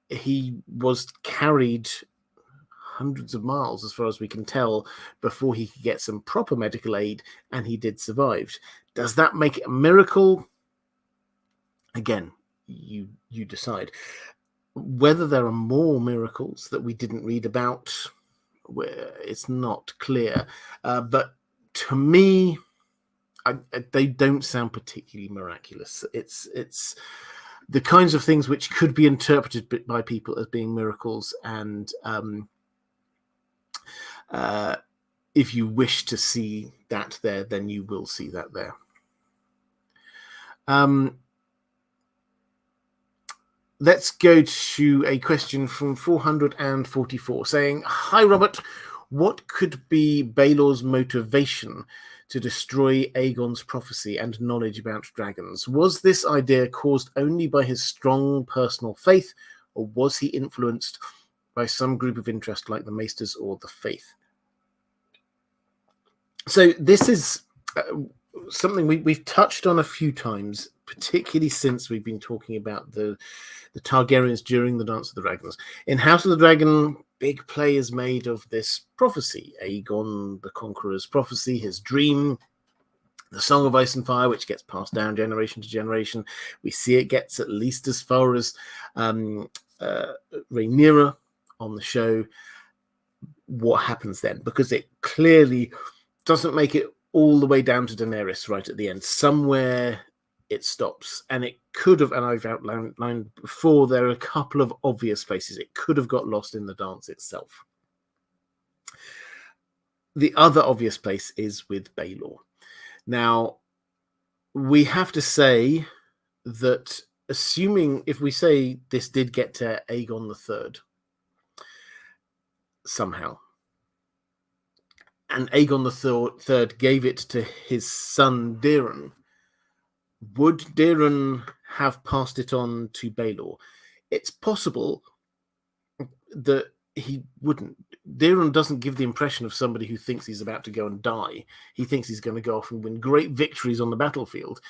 he was carried hundreds of miles, as far as we can tell, before he could get some proper medical aid, and he did survive. Does that make it a miracle? Again, you decide. Whether there are more miracles that we didn't read about, it's not clear. But to me, they don't sound particularly miraculous. It's the kinds of things which could be interpreted by people as being miracles, and if you wish to see that there, then you will see that there. Let's go to a question from 444 saying, "Hi Robert, what could be Baelor's motivation to destroy Aegon's prophecy and knowledge about dragons? Was this idea caused only by his strong personal faith, or was he influenced by some group of interest like the Maesters or the Faith?" So this is something we've touched on a few times, particularly since we've been talking about the Targaryens during the Dance of the Dragons. In House of the Dragon, big play is made of this prophecy, Aegon the Conqueror's prophecy, his dream, the Song of Ice and Fire, which gets passed down generation to generation. We see it gets at least as far as Rhaenyra on the show. What happens then? Because it clearly doesn't make it all the way down to Daenerys right at the end. Somewhere it stops, and it could have, and I've outlined before, there are a couple of obvious places it could have got lost in the dance itself. The other obvious place is with Baelor. Now, we have to say that, assuming, if we say this did get to Aegon III somehow, and Aegon III gave it to his son Daeron, would Daeron have passed it on to Baelor? It's possible that he wouldn't. Daeron doesn't give the impression of somebody who thinks he's about to go and die. He thinks he's going to go off and win great victories on the battlefield.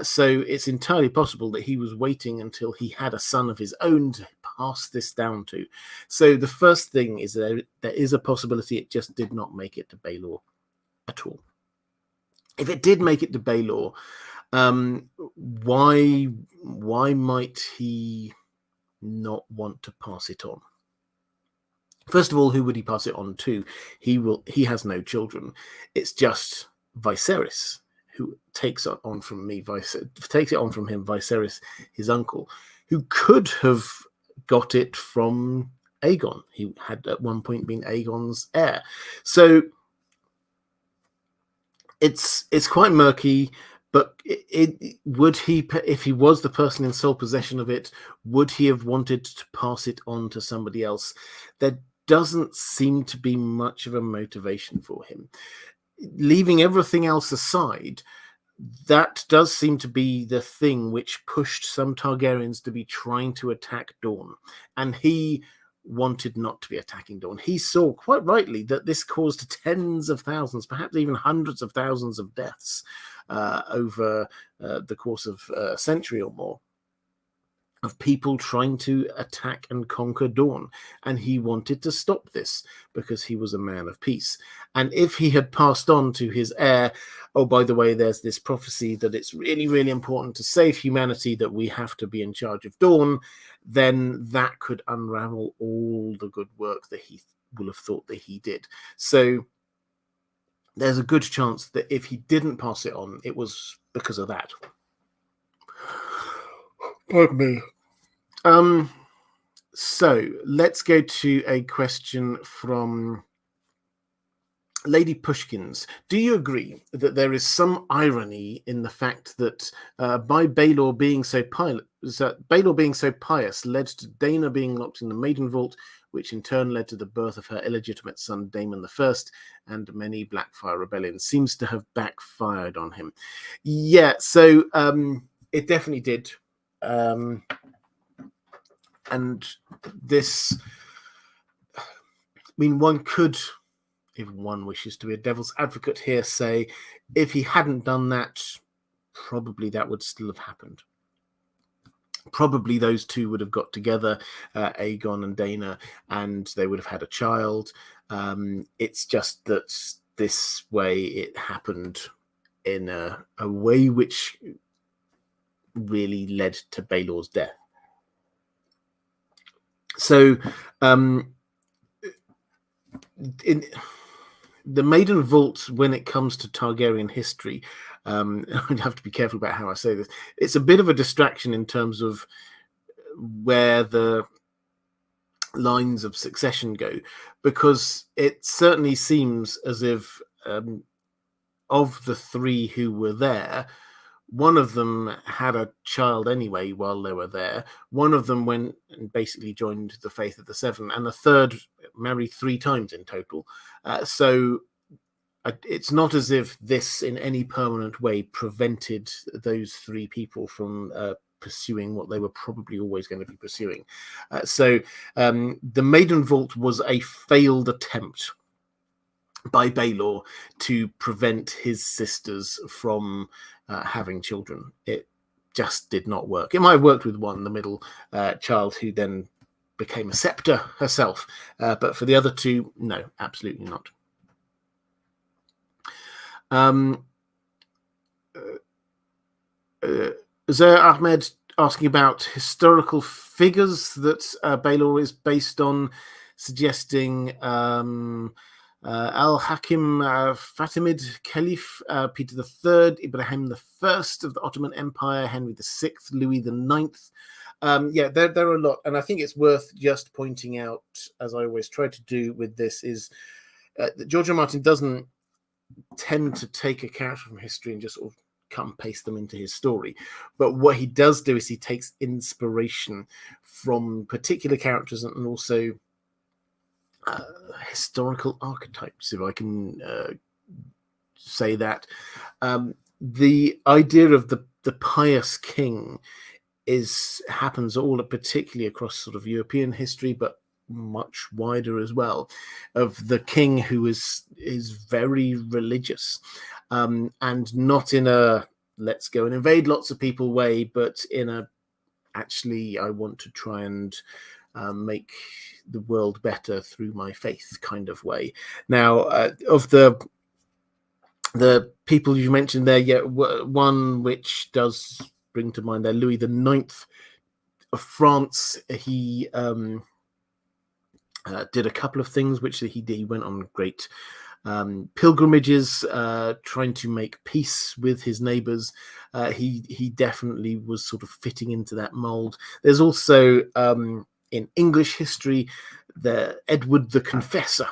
So it's entirely possible that he was waiting until he had a son of his own to pass this down to. So the first thing is there is a possibility it just did not make it to Baelor at all. If it did make it to Baelor, why might he not want to pass it on? First of all, who would he pass it on to? He has no children. It's just Viserys who takes it on from him, Viserys, his uncle, who could have got it from Aegon. He had at one point been Aegon's heir. So it's quite murky. But would he, if he was the person in sole possession of it, would he have wanted to pass it on to somebody else? There doesn't seem to be much of a motivation for him. Leaving everything else aside, that does seem to be the thing which pushed some Targaryens to be trying to attack Dorne. And he wanted not to be attacking Dorne. He saw, quite rightly, that this caused tens of thousands, perhaps even hundreds of thousands of deaths over the course of a century or more, of people trying to attack and conquer Dorne. And he wanted to stop this because he was a man of peace. And if he had passed on to his heir, oh, by the way, there's this prophecy that it's really, really important to save humanity, that we have to be in charge of Dorne, then that could unravel all the good work that he will have thought that he did. So there's a good chance that if he didn't pass it on, it was because of that. Pardon me. So let's go to a question from Lady Pushkins. Do you agree that there is some irony in the fact that by Baelor being so pious led to Dana being locked in the Maiden Vault, which in turn led to the birth of her illegitimate son Daemon I, and many Blackfire rebellions? Seems to have backfired on him. Yeah, so it definitely did. And this, I mean, one could, if one wishes to be a devil's advocate here, say if he hadn't done that, probably that would still have happened. Probably those two would have got together, Aegon and Dana, and they would have had a child. It's just that this way it happened in a way which really led to Baelor's death. So in the Maiden Vault, when it comes to Targaryen history, I'd have to be careful about how I say this. It's a bit of a distraction in terms of where the lines of succession go, because it certainly seems as if of the three who were there, one of them had a child anyway while they were there. One of them went and basically joined the Faith of the Seven, and the third married 3 times in total. So it's not as if this in any permanent way prevented those 3 people from pursuing what they were probably always going to be pursuing. So the Maiden Vault was a failed attempt. by Baelor to prevent his sisters from having children. It just did not work. It might have worked with one, the middle child, who then became a scepter herself. But for the other two, no, absolutely not. Zer Ahmed asking about historical figures that Baelor is based on, suggesting Al-Hakim Fatimid Caliph, Peter III, Ibrahim I of the Ottoman Empire, Henry VI, Louis IX. There are a lot, and I think it's worth just pointing out, as I always try to do with this, is that George R. Martin doesn't tend to take a character from history and just sort of cut and paste them into his story. But what he does do is he takes inspiration from particular characters and also historical archetypes, if I can say that. The idea of the pious king happens particularly across sort of European history, but much wider as well, of the king who is very religious, and not in a let's go and invade lots of people way, but in a actually I want to try and make the world better through my faith kind of way. Now, of the people you mentioned there, one which does bring to mind there, Louis IX of France. He did a couple of things which he did. He went on great pilgrimages, trying to make peace with his neighbors. He definitely was sort of fitting into that mold. There's also in English history Edward the Confessor,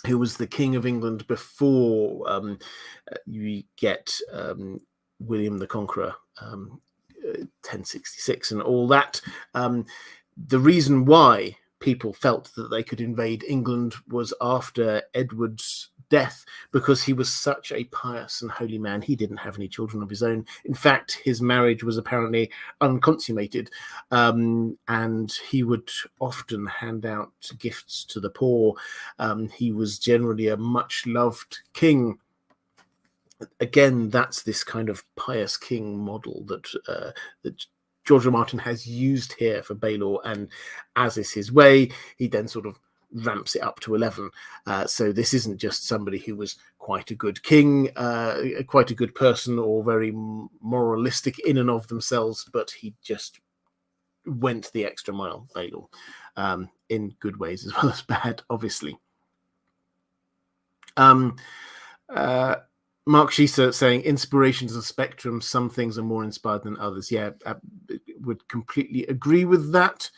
who was the King of England before you get William the Conqueror, 1066 and all that. The reason why people felt that they could invade England was after Edward's death, because he was such a pious and holy man. He didn't have any children of his own. In fact, his marriage was apparently unconsummated, and he would often hand out gifts to the poor. He was generally a much loved king. Again, that's this kind of pious king model that George R. Martin has used here for Baelor, and as is his way, he then sort of ramps it up to 11. So this isn't just somebody who was quite a good king, quite a good person, or very moralistic in and of themselves, but he just went the extra mile, Baelor, in good ways as well as bad, obviously. Mark Schieser saying inspirations and spectrum, some things are more inspired than others. Yeah, I would completely agree with that.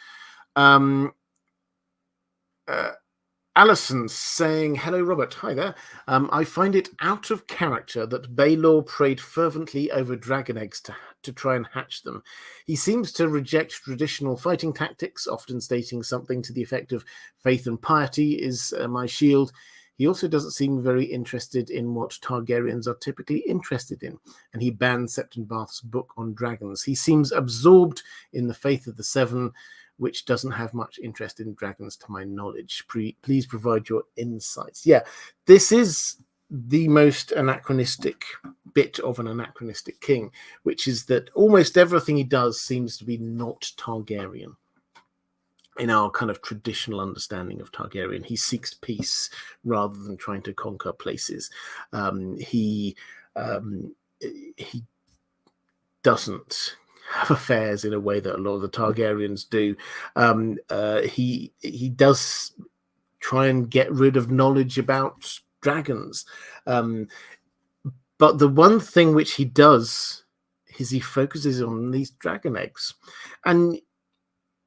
Alison saying, hello, Robert. Hi there. I find it out of character that Baelor prayed fervently over dragon eggs to try and hatch them. He seems to reject traditional fighting tactics, often stating something to the effect of faith and piety is my shield. He also doesn't seem very interested in what Targaryens are typically interested in, and he banned Septon Bath's book on dragons. He seems absorbed in the faith of the Seven, which doesn't have much interest in dragons to my knowledge. Please provide your insights. Yeah, this is the most anachronistic bit of an anachronistic king, which is that almost everything he does seems to be not Targaryen. In our kind of traditional understanding of Targaryen, he seeks peace rather than trying to conquer places. He doesn't have affairs in a way that a lot of the Targaryens do. He does try and get rid of knowledge about dragons. But the one thing which he does is he focuses on these dragon eggs. And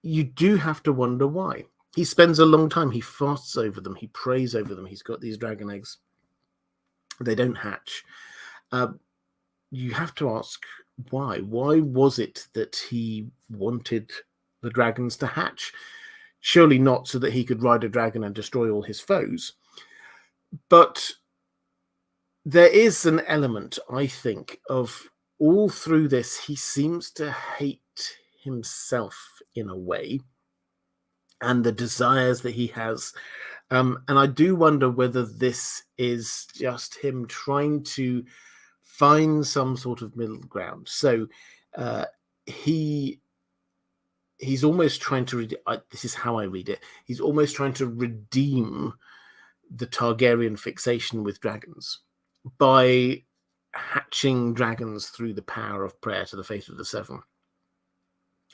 you do have to wonder why. He spends a long time. He fasts over them. He prays over them. He's got these dragon eggs. They don't hatch. You have to ask why. Why was it that he wanted the dragons to hatch? Surely not so that he could ride a dragon and destroy all his foes. But there is an element, I think, of all through this, he seems to hate himself in a way, and the desires that he has And I do wonder whether this is just him trying to find some sort of middle ground. So he's almost trying to this is how I read it. He's almost trying to redeem the Targaryen fixation with dragons by hatching dragons through the power of prayer to the faith of the Seven.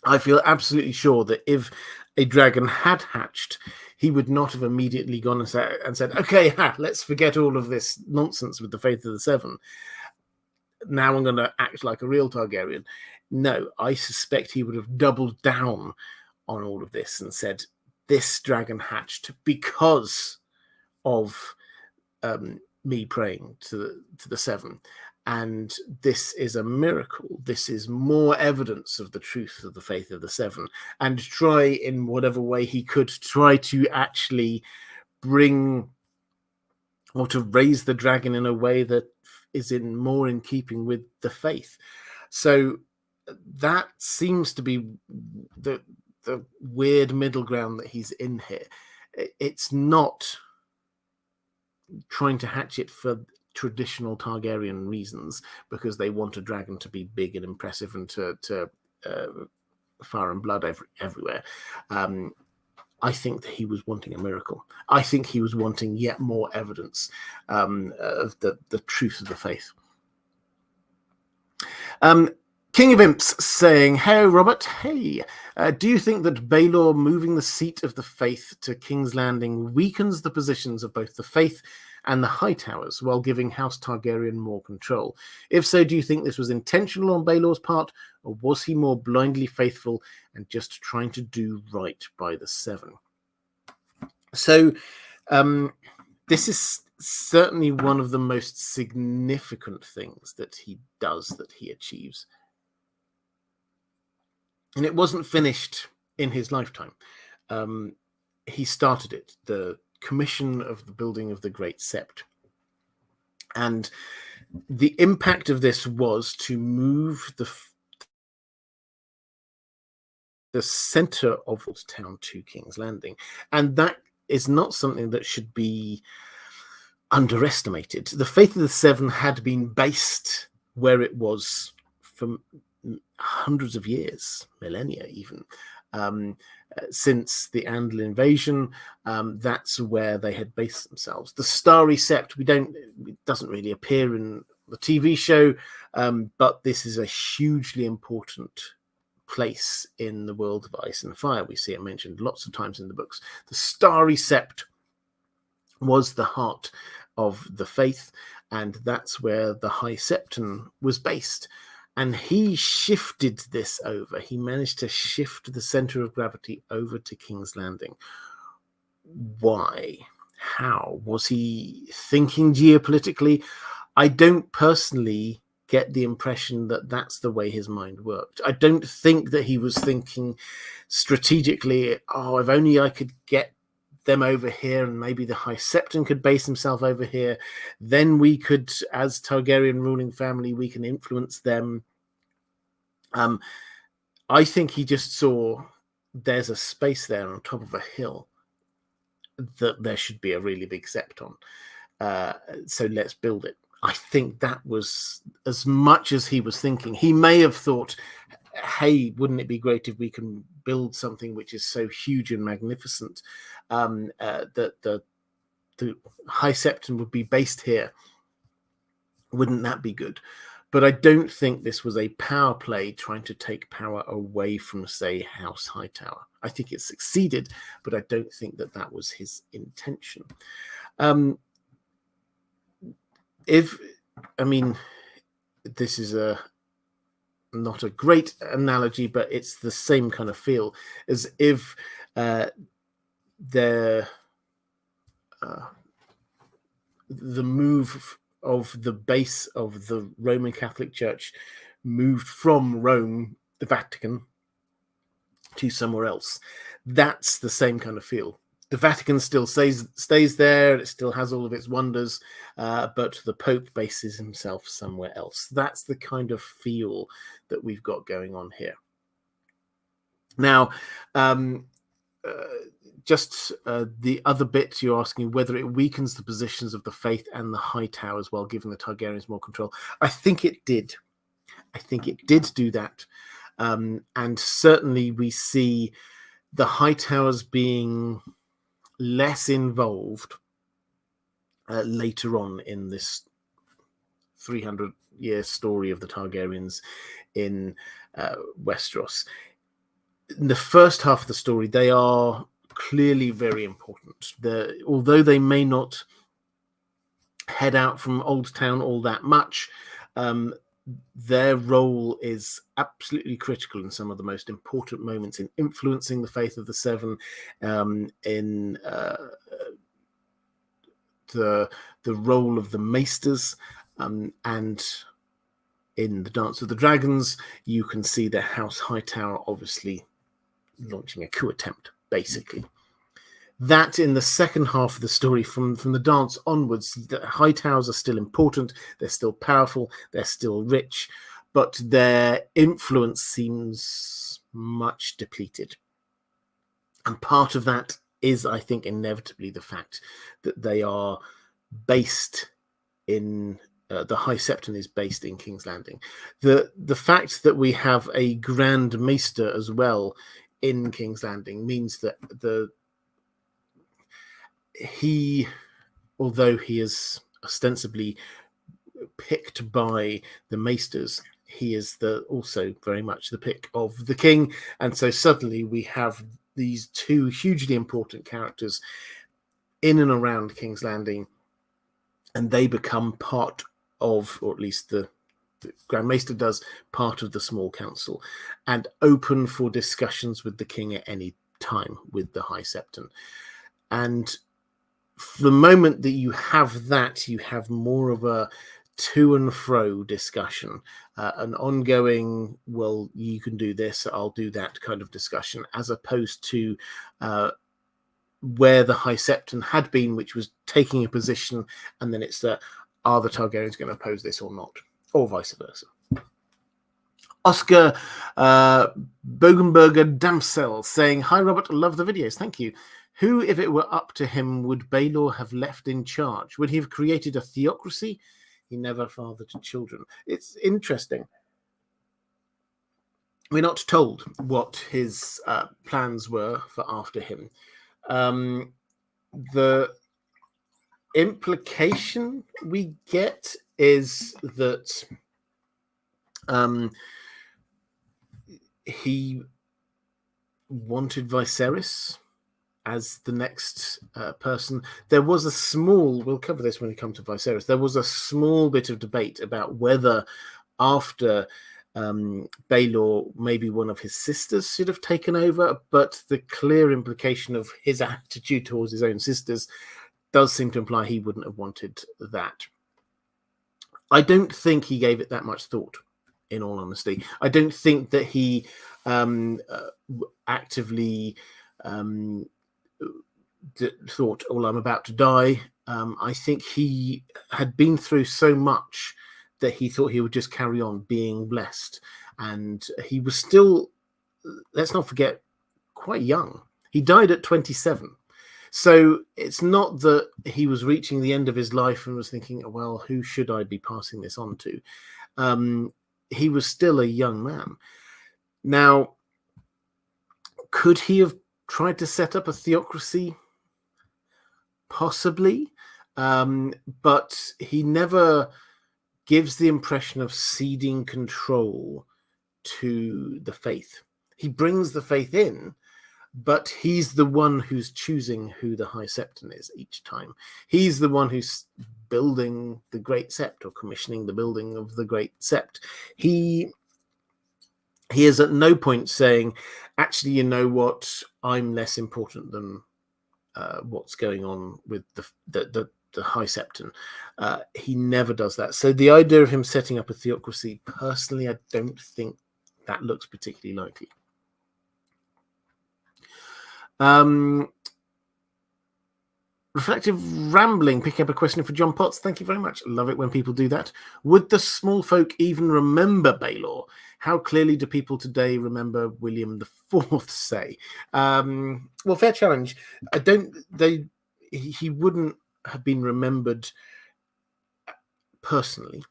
I feel absolutely sure that if a dragon had hatched, he would not have immediately gone and said, okay, let's forget all of this nonsense with the faith of the Seven. Now I'm going to act like a real Targaryen. No, I suspect he would have doubled down on all of this and said, this dragon hatched because of me praying to the Seven. And this is a miracle. This is more evidence of the truth of the faith of the Seven. And try in whatever way he could try to actually bring or to raise the dragon in a way that is more in keeping with the faith. So that seems to be the weird middle ground that he's in here. It's not trying to hatch it for traditional Targaryen reasons because they want a dragon to be big and impressive and to fire and blood everywhere. I think that he was wanting a miracle. I think he was wanting yet more evidence of the truth of the faith. King of Imps saying, hey, Robert, hey, do you think that Baelor moving the seat of the faith to King's Landing weakens the positions of both the faith and the High Towers while giving House Targaryen more control? If so, do you think this was intentional on Baelor's part, or was he more blindly faithful and just trying to do right by the Seven? So this is certainly one of the most significant things that he does, that he achieves. And it wasn't finished in his lifetime. He started it, the commission of the building of the Great Sept. And the impact of this was to move the center of the town to King's Landing. And that is not something that should be underestimated. The faith of the Seven had been based where it was for hundreds of years, millennia even. Since the Andal invasion, that's where they had based themselves. The Starry Sept, it doesn't really appear in the TV show, but this is a hugely important place in the world of Ice and Fire. We see it mentioned lots of times in the books. The Starry Sept was the heart of the faith, and that's where the High Septon was based. And he shifted this over. He managed to shift the center of gravity over to King's Landing. Why? How? Was he thinking geopolitically? I don't personally get the impression that that's the way his mind worked. I don't think that he was thinking strategically, if only I could get them over here and maybe the High Septon could base himself over here. Then we could, as Targaryen ruling family, we can influence them. I think he just saw there's a space there on top of a hill that there should be a really big sept on. So let's build it. I think that was as much as he was thinking. He may have thought, hey, wouldn't it be great if we can build something which is so huge and magnificent that the High Septon would be based here? Wouldn't that be good? But I don't think this was a power play trying to take power away from, say, House Hightower. I think it succeeded, but I don't think that that was his intention. This is not a great analogy, but it's the same kind of feel as if the move of the base of the Roman Catholic Church moved from Rome, the Vatican, to somewhere else. That's the same kind of feel. The Vatican still stays there, it still has all of its wonders, but the Pope bases himself somewhere else. That's the kind of feel that we've got going on here. Now, just the other bit you're asking, whether it weakens the positions of the Faith and the High Towers while giving the Targaryens more control. I think it did. I think it did do that. And certainly we see the High Towers being less involved later on in this 300-year story of the Targaryens in Westeros. In the first half of the story, they are clearly very important. Although they may not head out from Old Town all that much, their role is absolutely critical in some of the most important moments in influencing the faith of the Seven, in the role of the Maesters, and in the Dance of the Dragons, you can see the House Hightower obviously launching a coup attempt, basically. That in the second half of the story, from the dance onwards, the High Towers are still important, they're still powerful, they're still rich, but their influence seems much depleted. And part of that is, I think, inevitably the fact that they are based in the High Septon is based in King's Landing. The fact that we have a Grand Maester as well in King's Landing means that although he is ostensibly picked by the Maesters, he is also very much the pick of the king, and so suddenly we have these two hugely important characters in and around King's Landing, and they become part of, or at least the Grand Maester does, part of the small council, and open for discussions with the king at any time with the High Septon. And the moment that you have that, you have more of a to and fro discussion, an ongoing, well, you can do this, I'll do that kind of discussion, as opposed to where the High Septon had been, which was taking a position, and then it's are the Targaryens going to oppose this or not, or vice versa. Oscar Bogenberger Damsel saying, "Hi Robert, love the videos, thank you. Who, if it were up to him, would Baelor have left in charge? Would he have created a theocracy? He never fathered children." It's interesting. We're not told what his plans were for after him. The implication we get is that he wanted Viserys as the next person. There was a small, we'll cover this when we come to Viserys, there was a small bit of debate about whether after Baelor, maybe one of his sisters should have taken over, but the clear implication of his attitude towards his own sisters does seem to imply he wouldn't have wanted that. I don't think he gave it that much thought, in all honesty. I don't think that he actively thought, "Oh, I'm about to die." I think he had been through so much that he thought he would just carry on being blessed. And he was still, let's not forget, quite young. He died at 27. So it's not that he was reaching the end of his life and was thinking, well, who should I be passing this on to? He was still a young man. Now, could he have tried to set up a theocracy? Possibly. But he never gives the impression of ceding control to the faith. He brings the faith in, but he's the one who's choosing who the High Septon is each time. He's the one who's building the Great Sept, or commissioning the building of the Great Sept. He is at no point saying, actually, you know what, I'm less important than what's going on with the High Septon. He never does that. So the idea of him setting up a theocracy, personally, I don't think that looks particularly likely. Reflective Rambling, picking up a question for John Potts. Thank you very much. Love it when people do that. Would the small folk even remember Baelor? How clearly do people today remember William IV, say? Well, fair challenge. He wouldn't have been remembered personally,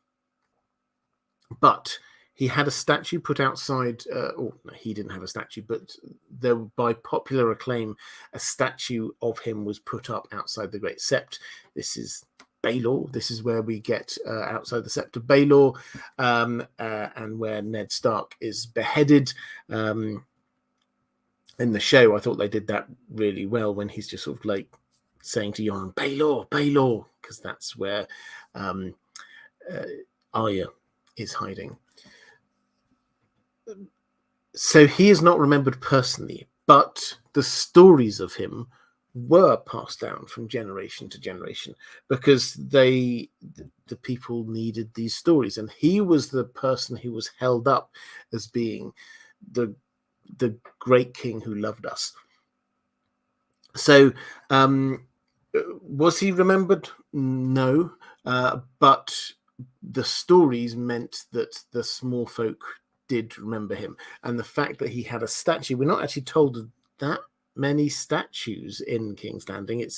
but he had a statue put outside. No, he didn't have a statue, but there, by popular acclaim, a statue of him was put up outside the Great Sept. This is Baelor. This is where we get outside the Sept of Baelor, and where Ned Stark is beheaded. In the show, I thought they did that really well when he's just sort of like saying to Jon, Baelor, Baelor, because that's where Arya is hiding. So he is not remembered personally, but the stories of him were passed down from generation to generation because the people needed these stories, and he was the person who was held up as being the great king who loved us. So was he remembered? No, but the stories meant that the small folk did remember him, and the fact that he had a statue, we're not actually told of that many statues in King's Landing.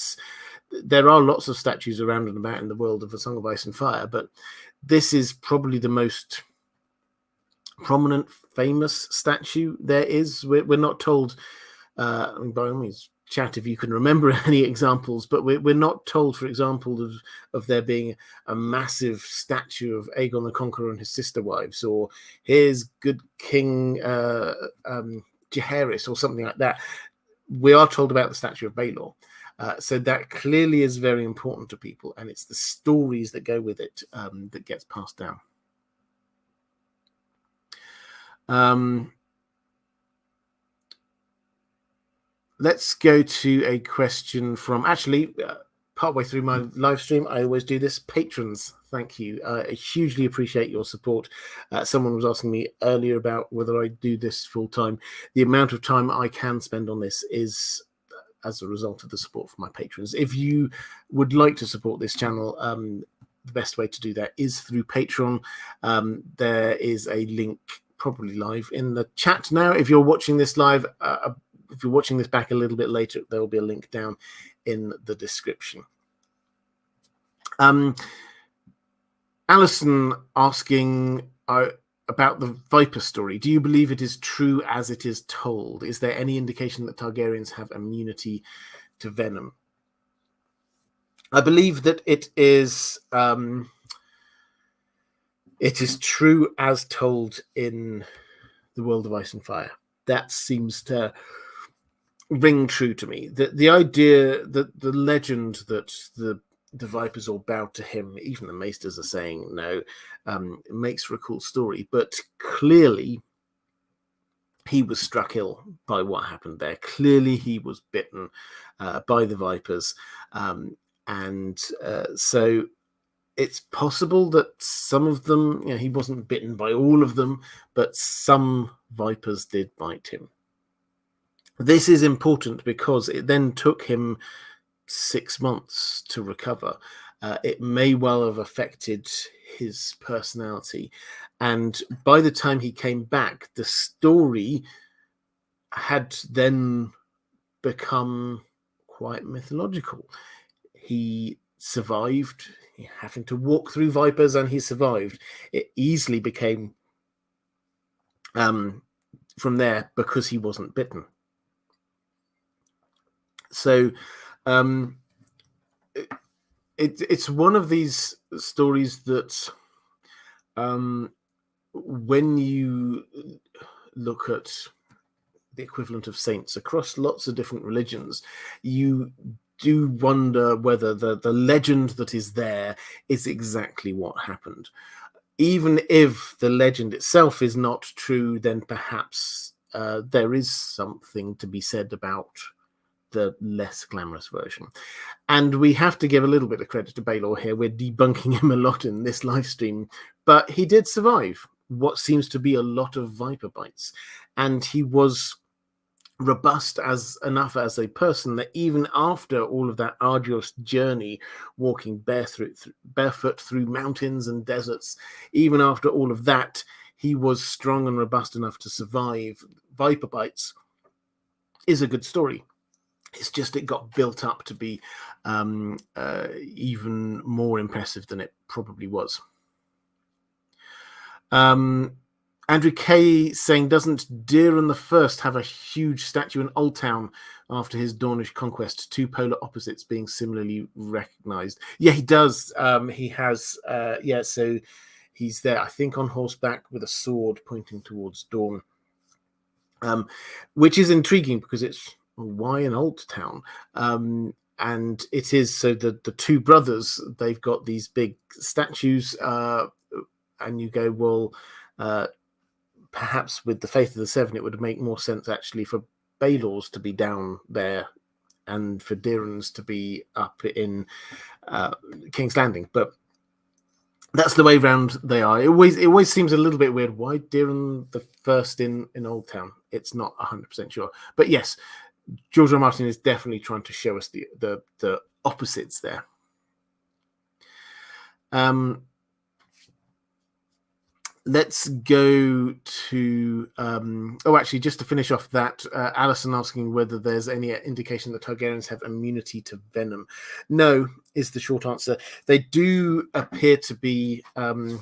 There are lots of statues around and about in the world of A Song of Ice and Fire, but this is probably the most prominent, famous statue there is. We're not told, by all means, chat if you can remember any examples, but we're not told, for example, of there being a massive statue of Aegon the Conqueror and his sister wives, or here's good King Charis, or something like that. We are told about the statue of Baelor. So that clearly is very important to people, and it's the stories that go with it that gets passed down. Let's go to a question from, actually, partway through my live stream, I always do this. Patrons, thank you. I hugely appreciate your support. Someone was asking me earlier about whether I do this full time. The amount of time I can spend on this is as a result of the support from my patrons. If you would like to support this channel, the best way to do that is through Patreon. There is a link probably live in the chat now. If you're watching this live, if you're watching this back a little bit later, there will be a link down in the description. Alison asking about the Viper story. Do you believe it is true as it is told? Is there any indication that Targaryens have immunity to venom? I believe that it is true as told in the World of Ice and Fire. That seems to ring true to me. The idea that the legend that the Vipers all bowed to him, even the Maesters are saying no, makes for a cool story. But clearly, he was struck ill by what happened there. Clearly, he was bitten by the Vipers. So it's possible that some of them, he wasn't bitten by all of them, but some Vipers did bite him. This is important because it then took him 6 months to recover. It may well have affected his personality. And by the time he came back, the story had then become quite mythological. He survived, having to walk through Vipers, and he survived. It easily became from there because he wasn't bitten. So it's one of these stories that when you look at the equivalent of saints across lots of different religions, you do wonder whether the legend that is there is exactly what happened. Even if the legend itself is not true, then perhaps there is something to be said about the less glamorous version. And we have to give a little bit of credit to Baelor here. We're debunking him a lot in this live stream, but he did survive what seems to be a lot of Viper bites. And he was robust as enough as a person that even after all of that arduous journey, walking barefoot through mountains and deserts, even after all of that, he was strong and robust enough to survive viper bites, is a good story. It's just it got built up to be even more impressive than it probably was. Andrew K saying, doesn't Deeren the First have a huge statue in Old Town after his Dornish conquest? Two polar opposites being similarly recognized. Yeah, he does. He has. So he's there, I think, on horseback with a sword pointing towards Dorne, which is intriguing because it's why an Old Town? And it is so that the two brothers, they've got these big statues, and you go, well, perhaps with the Faith of the Seven, it would make more sense actually for Baelor's to be down there and for Deeren's to be up in King's Landing. But that's the way round they are. It always seems a little bit weird. Why Deeren the First in Old Town? It's not 100% sure. But yes, George R. R. Martin is definitely trying to show us the opposites there. Let's go to actually, just to finish off that, Alison asking whether there's any indication that Targaryens have immunity to venom. No, is the short answer. They do appear to be to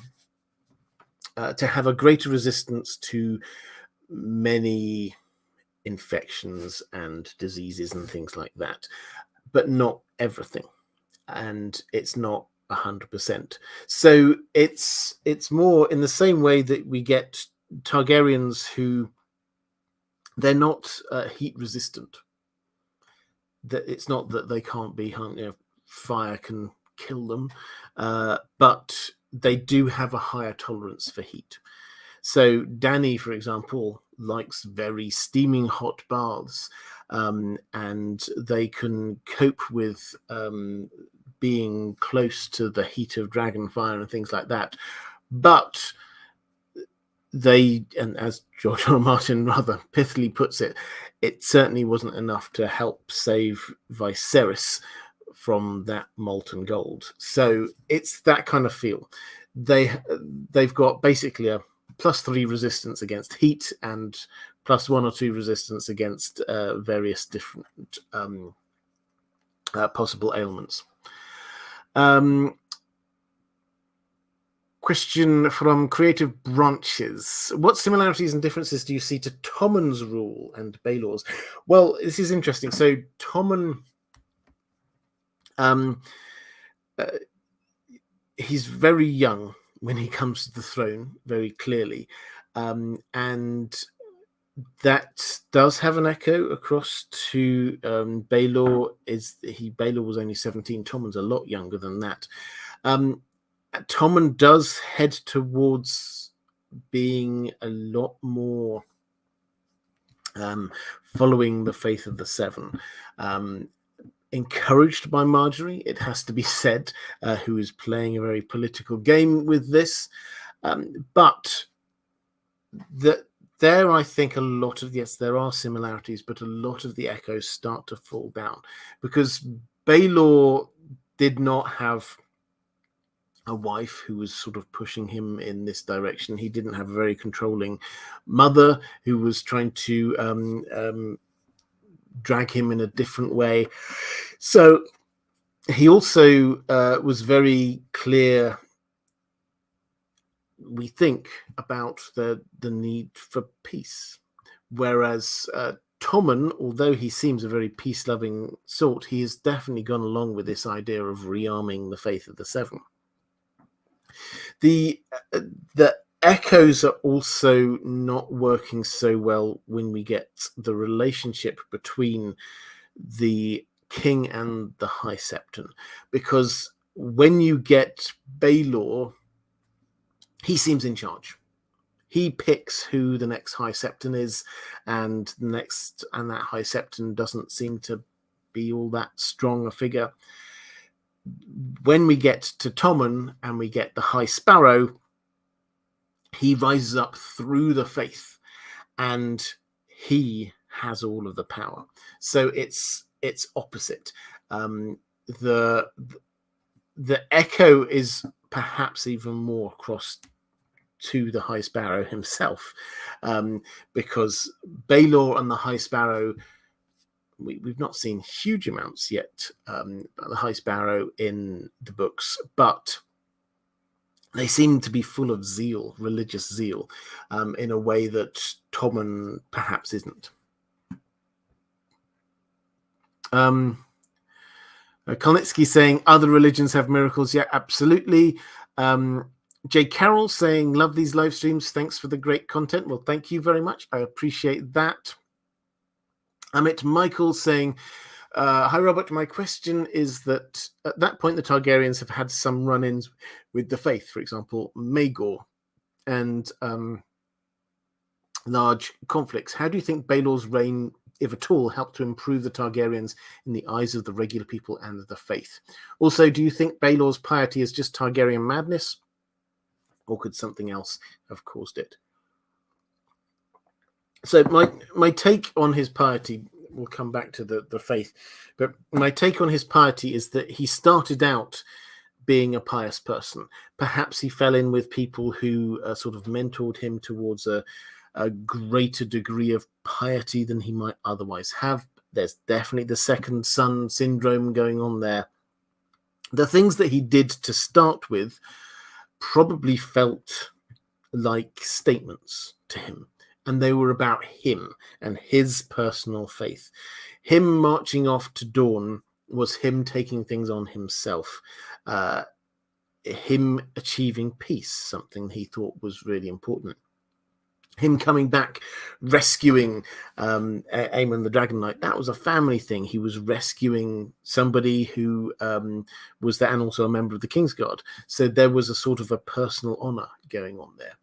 have a greater resistance to many infections and diseases and things like that, but not everything, and it's not 100%. So it's more in the same way that we get Targaryens who they're not heat resistant. That it's not that they can't be hung, fire can kill them, but they do have a higher tolerance for heat. So Dany, for example, likes very steaming hot baths, and they can cope with being close to the heat of dragon fire and things like that. But they, and as George R. R. Martin rather pithily puts it, it certainly wasn't enough to help save Viserys from that molten gold. So it's that kind of feel. They've got basically a +3 resistance against heat and +1 or 2 resistance against various different possible ailments. Question from Creative Branches. What similarities and differences do you see to Tommen's rule and Baelor's? Well, this is interesting. So Tommen, he's very young when he comes to the throne, very clearly. And that does have an echo across to Baelor. Baelor was only 17. Tommen's a lot younger than that. Tommen does head towards being a lot more following the Faith of the Seven. Encouraged by Marjorie, it has to be said, who is playing a very political game with this. But there, I think a lot of, yes, there are similarities, but a lot of the echoes start to fall down because Baelor did not have a wife who was sort of pushing him in this direction. He didn't have a very controlling mother who was trying to drag him in a different way. So he also was very clear, we think, about the need for peace. Whereas Tommen, although he seems a very peace-loving sort, he has definitely gone along with this idea of rearming the Faith of the Seven. The echoes are also not working so well when we get the relationship between the king and the High Septon, because when you get Baelor, he seems in charge. He picks who the next High Septon is, and that High Septon doesn't seem to be all that strong a figure. When we get to Tommen and we get the High Sparrow, he rises up through the faith, and he has all of the power. So it's opposite. The echo is perhaps even more across to the High Sparrow himself, because Baelor and the High Sparrow, we've not seen huge amounts yet, the High Sparrow in the books, but they seem to be full of zeal, religious zeal, in a way that Tommen perhaps isn't. Kolnitsky saying, other religions have miracles. Yeah, absolutely. Jay Carroll saying, love these live streams. Thanks for the great content. Well, thank you very much. I appreciate that. Amit Michael saying, hi, Robert. My question is that at that point, the Targaryens have had some run-ins with the faith, for example, Maegor, and large conflicts. How do you think Baelor's reign, if at all, helped to improve the Targaryens in the eyes of the regular people and the faith? Also, do you think Baelor's piety is just Targaryen madness, or could something else have caused it? So my take on his piety, we'll come back to the faith, but my take on his piety is that he started out being a pious person. Perhaps he fell in with people who sort of mentored him towards a greater degree of piety than he might otherwise have. There's definitely the second son syndrome going on there. The things that he did to start with probably felt like statements to him, and they were about him and his personal faith. Him marching off to Dorne was him taking things on himself, him achieving peace, something he thought was really important. Him coming back, rescuing Aemon the Dragon Knight, that was a family thing. He was rescuing somebody who was there and also a member of the Kingsguard. So there was a sort of a personal honor going on there.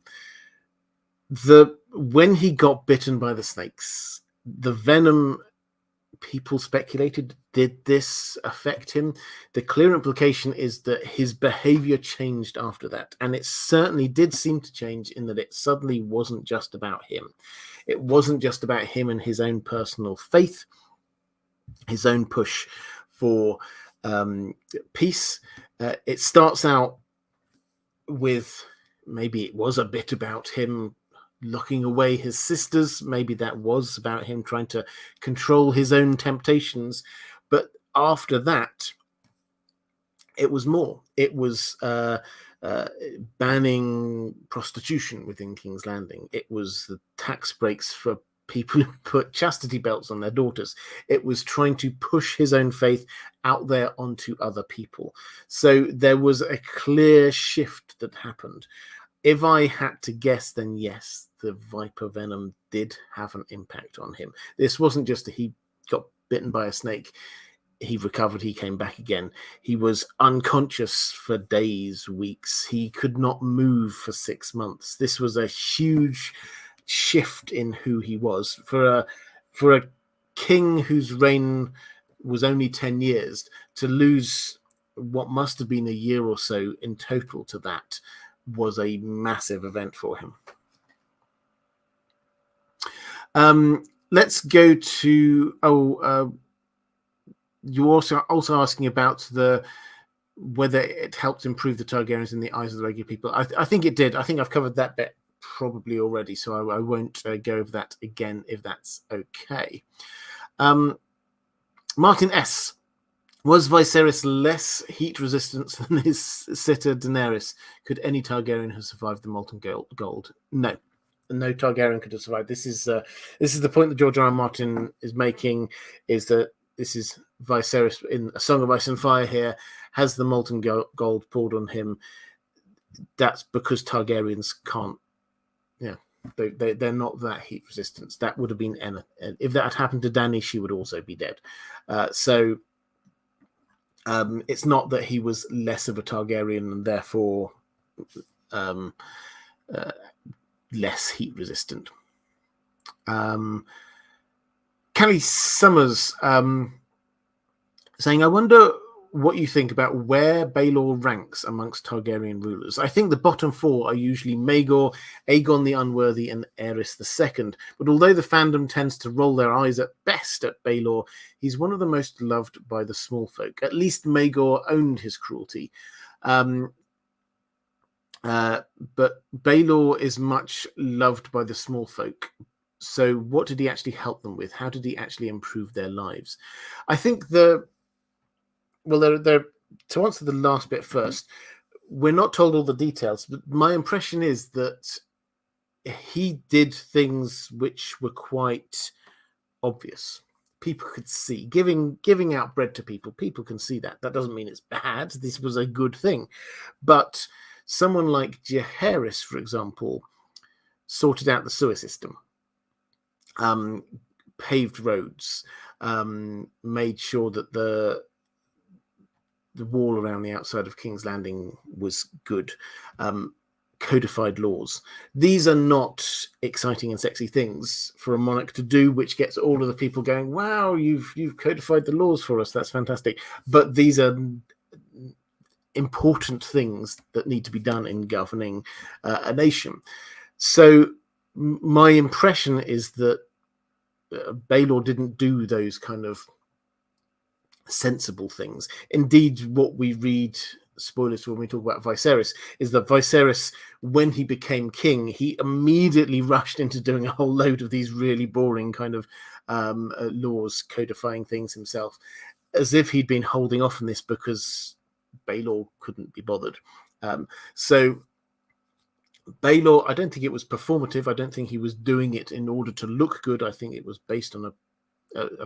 When he got bitten by the snakes, the venom, people speculated, did this affect him? The clear implication is that his behavior changed after that, and it certainly did seem to change in that it suddenly wasn't just about him. It wasn't just about him and his own personal faith, his own push for peace. It starts out with, maybe it was a bit about him locking away his sisters. Maybe that was about him trying to control his own temptations. But after that, it was more. It was banning prostitution within King's Landing. It was the tax breaks for people who put chastity belts on their daughters. It was trying to push his own faith out there onto other people. So there was a clear shift that happened. If I had to guess, then yes, the viper venom did have an impact on him. This wasn't just he got bitten by a snake, he recovered, he came back again. He was unconscious for days, weeks. He could not move for 6 months. This was a huge shift in who he was. For a king whose reign was only 10 years, to lose what must have been a year or so in total to that was a massive event for him. Let's go to you're also asking about whether it helped improve the Targaryens in the eyes of the regular people. I think it did. I think I've covered that bit probably already, so I won't go over that again if that's okay. Martin S. Was Viserys less heat resistant than his sitter Daenerys? Could any Targaryen have survived the molten gold? No Targaryen could have survived. This is the point that George R. R. Martin is making, is that this is Viserys in A Song of Ice and Fire here, has the molten gold poured on him. That's because Targaryens can't, they're not that heat resistant. That would have been, if that had happened to Dany, she would also be dead. So it's not that he was less of a Targaryen and therefore less heat resistant. Callie Summers saying, I wonder what you think about where Baelor ranks amongst Targaryen rulers. I think the bottom four are usually Maegor, Aegon the Unworthy, and Aerys II. But although the fandom tends to roll their eyes at best at Baelor, he's one of the most loved by the small folk. At least Maegor owned his cruelty. But Baelor is much loved by the small folk. So what did he actually help them with? How did he actually improve their lives? I think to answer the last bit first, we're not told all the details, but my impression is that he did things which were quite obvious. People could see. Giving out bread to people can see that. That doesn't mean it's bad. This was a good thing. But someone like Charis, for example, sorted out the sewer system, paved roads, made sure that the wall around the outside of King's Landing was good, codified laws. These are not exciting and sexy things for a monarch to do, which gets all of the people going, wow, you've codified the laws for us. That's fantastic. But these are important things that need to be done in governing a nation. So my impression is that Baelor didn't do those kind of sensible things. Indeed, what we read, spoilers when we talk about Viserys, is that Viserys, when he became king, he immediately rushed into doing a whole load of these really boring kind of laws, codifying things himself, as if he'd been holding off on this because Baelor couldn't be bothered. So Baelor, I don't think it was performative. I don't think he was doing it in order to look good. I think it was based on a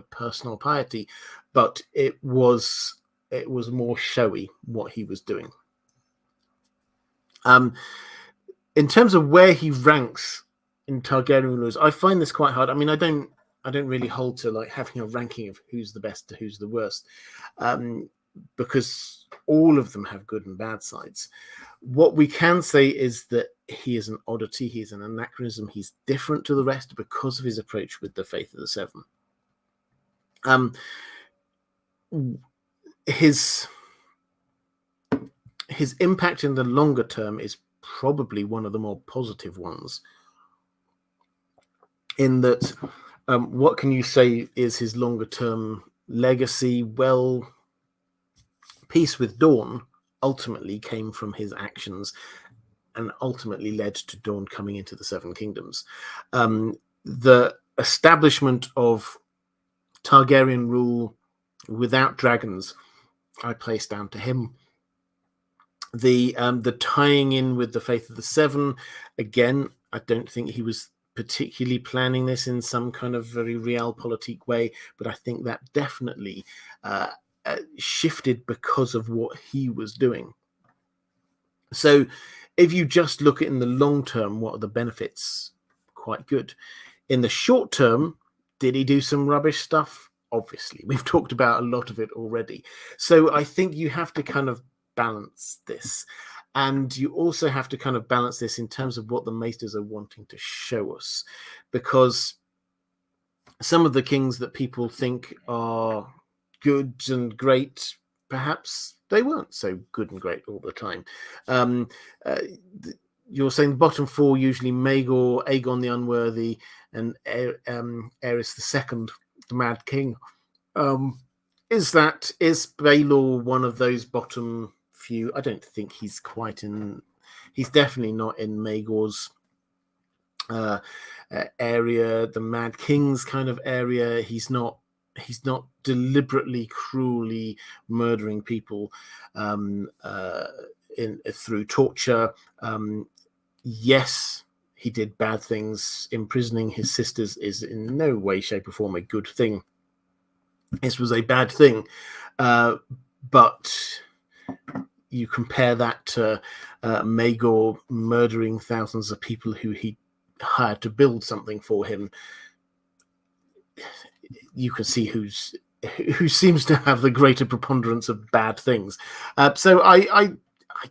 personal piety, but it was more showy what he was doing. In terms of where he ranks in Targaryen rulers, I find this quite hard. I mean, I don't really hold to like having a ranking of who's the best to who's the worst, because all of them have good and bad sides. What we can say is that he is an oddity, he's an anachronism, he's different to the rest because of his approach with the Faith of the Seven. His impact in the longer term is probably one of the more positive ones, in that what can you say is his longer term legacy? Well, peace with Dawn ultimately came from his actions and ultimately led to Dawn coming into the Seven Kingdoms. The establishment of Targaryen rule without dragons, I place down to him. The tying in with the Faith of the Seven, again, I don't think he was particularly planning this in some kind of very realpolitik way, but I think that definitely shifted because of what he was doing. So if you just look at in the long term, what are the benefits? Quite good. In the short term, did he do some rubbish stuff? Obviously, we've talked about a lot of it already. So I think you have to kind of balance this. And you also have to kind of balance this in terms of what the Maesters are wanting to show us. Because some of the kings that people think are good and great, perhaps they weren't so good and great all the time. You're saying the bottom four, usually Maegor, Aegon the Unworthy, and Aerys II, the Mad King. Is Baelor one of those bottom few? I don't think he's quite in. He's definitely not in Maegor's area, the Mad King's kind of area. He's not deliberately, cruelly murdering people through torture. Yes, he did bad things. Imprisoning his sisters is in no way, shape, or form a good thing. This was a bad thing, but you compare that to Maegor murdering thousands of people who he hired to build something for him. You can see who seems to have the greater preponderance of bad things. So I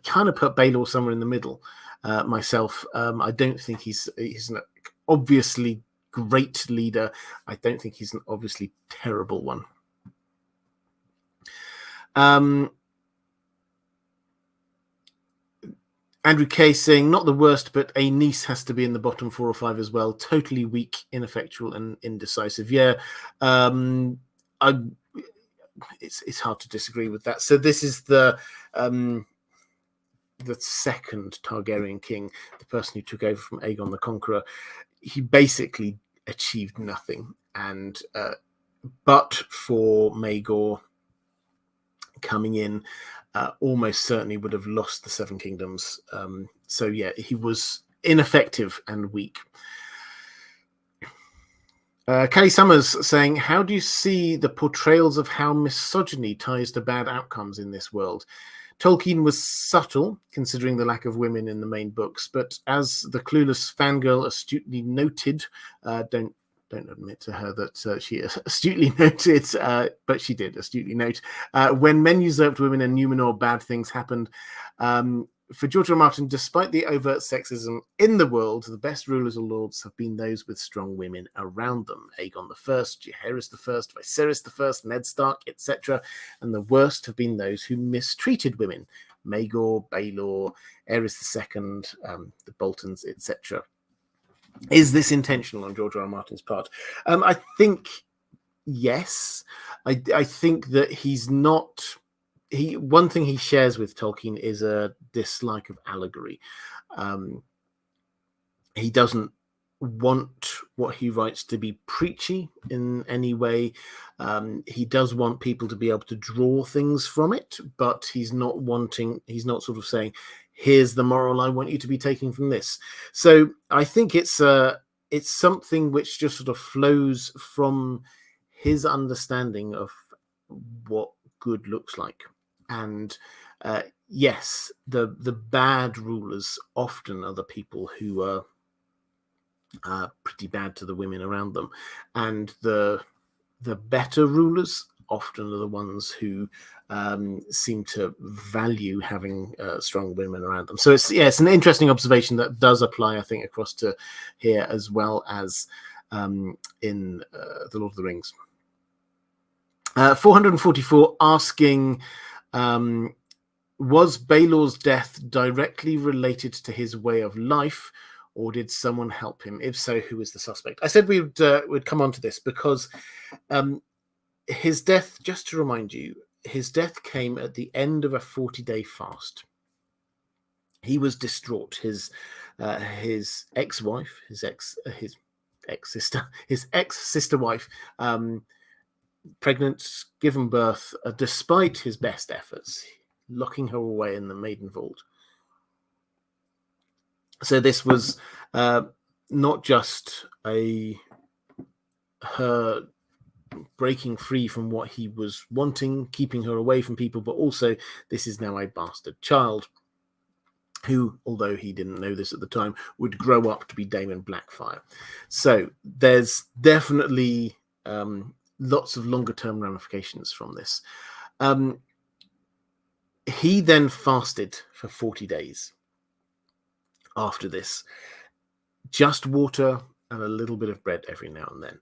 kind of put Baelor somewhere in the middle myself. I don't think he's an obviously great leader. I don't think he's an obviously terrible one. Andrew K saying, not the worst, but a niece has to be in the bottom 4 or 5 as well. Totally weak, ineffectual, and indecisive. Yeah, it's hard to disagree with that. So this is the second Targaryen king, the person who took over from Aegon the Conqueror. He basically achieved nothing, and but for Maegor coming in, almost certainly would have lost the Seven Kingdoms. So yeah, he was ineffective and weak. Callie Summers saying, how do you see the portrayals of how misogyny ties to bad outcomes in this world? Tolkien was subtle, considering the lack of women in the main books, but as the clueless fangirl astutely noted, don't admit to her that she astutely noted, but she did astutely note, when men usurped women and Numenor, bad things happened. For George R. R. Martin, despite the overt sexism in the world, the best rulers or lords have been those with strong women around them. Aegon I, Jaehaerys I, Viserys I, Ned Stark, etc. And the worst have been those who mistreated women. Maegor, Baelor, Aerys II, the Boltons, etc. Is this intentional on George R. R. Martin's part? I think yes. I think that he's not... one thing he shares with Tolkien is a dislike of allegory. He doesn't want what he writes to be preachy in any way. He does want people to be able to draw things from it, but he's not sort of saying, here's the moral I want you to be taking from this. So I think it's something which just sort of flows from his understanding of what good looks like. And yes, the bad rulers often are the people who are pretty bad to the women around them, and the better rulers often are the ones who seem to value having strong women around them. So it's an interesting observation that does apply, I think, across to here as well as in The Lord of the Rings. 444 asking, was Baelor's death directly related to his way of life, or did someone help him? If so, who was the suspect? I said we'd come on to this because his death, just to remind you, his death came at the end of a 40-day fast. He was distraught. His ex-wife, his ex-sister wife, pregnant, given birth, despite his best efforts, locking her away in the maiden vault. So this was not just her breaking free from what he was wanting, keeping her away from people, but also this is now a bastard child who, although he didn't know this at the time, would grow up to be Daemon Blackfyre. So there's definitely lots of longer-term ramifications from this. He then fasted for 40 days after this. Just water and a little bit of bread every now and then.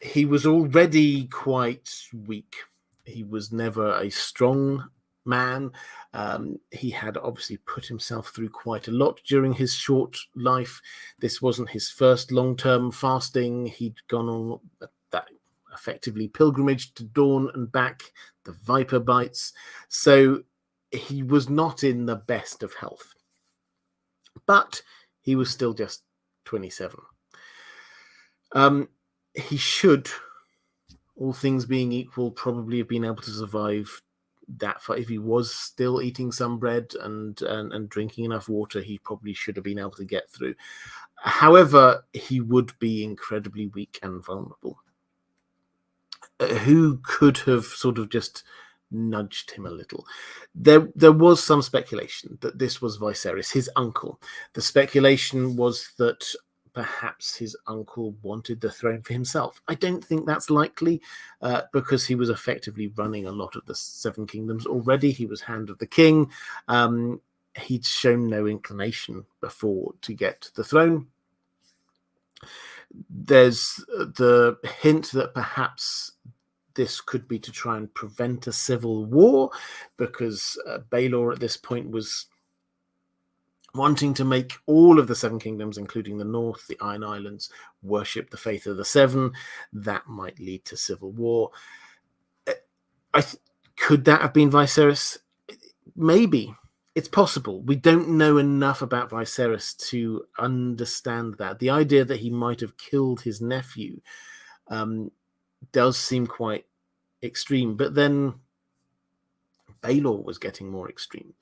He was already quite weak. He was never a strong man. He had obviously put himself through quite a lot during his short life. This wasn't his first long-term fasting. He'd gone on that effectively pilgrimage to Dorne and back, the viper bites. So he was not in the best of health. But he was still just 27. He should, all things being equal, probably have been able to survive that far. If he was still eating some bread and drinking enough water, he probably should have been able to get through. However, he would be incredibly weak and vulnerable. Who could have sort of just nudged him a little? There was some speculation that this was Viserys, his uncle. The speculation was that perhaps his uncle wanted the throne for himself. I don't think that's likely because he was effectively running a lot of the Seven Kingdoms already. He was Hand of the King. He'd shown no inclination before to get the throne. There's the hint that perhaps this could be to try and prevent a civil war, because Baelor at this point was wanting to make all of the Seven Kingdoms, including the North, the Iron Islands, worship the faith of the Seven. That might lead to civil war. Could that have been Viserys? Maybe. It's possible. We don't know enough about Viserys to understand that. The idea that he might have killed his nephew does seem quite extreme. But then Baelor was getting more extreme.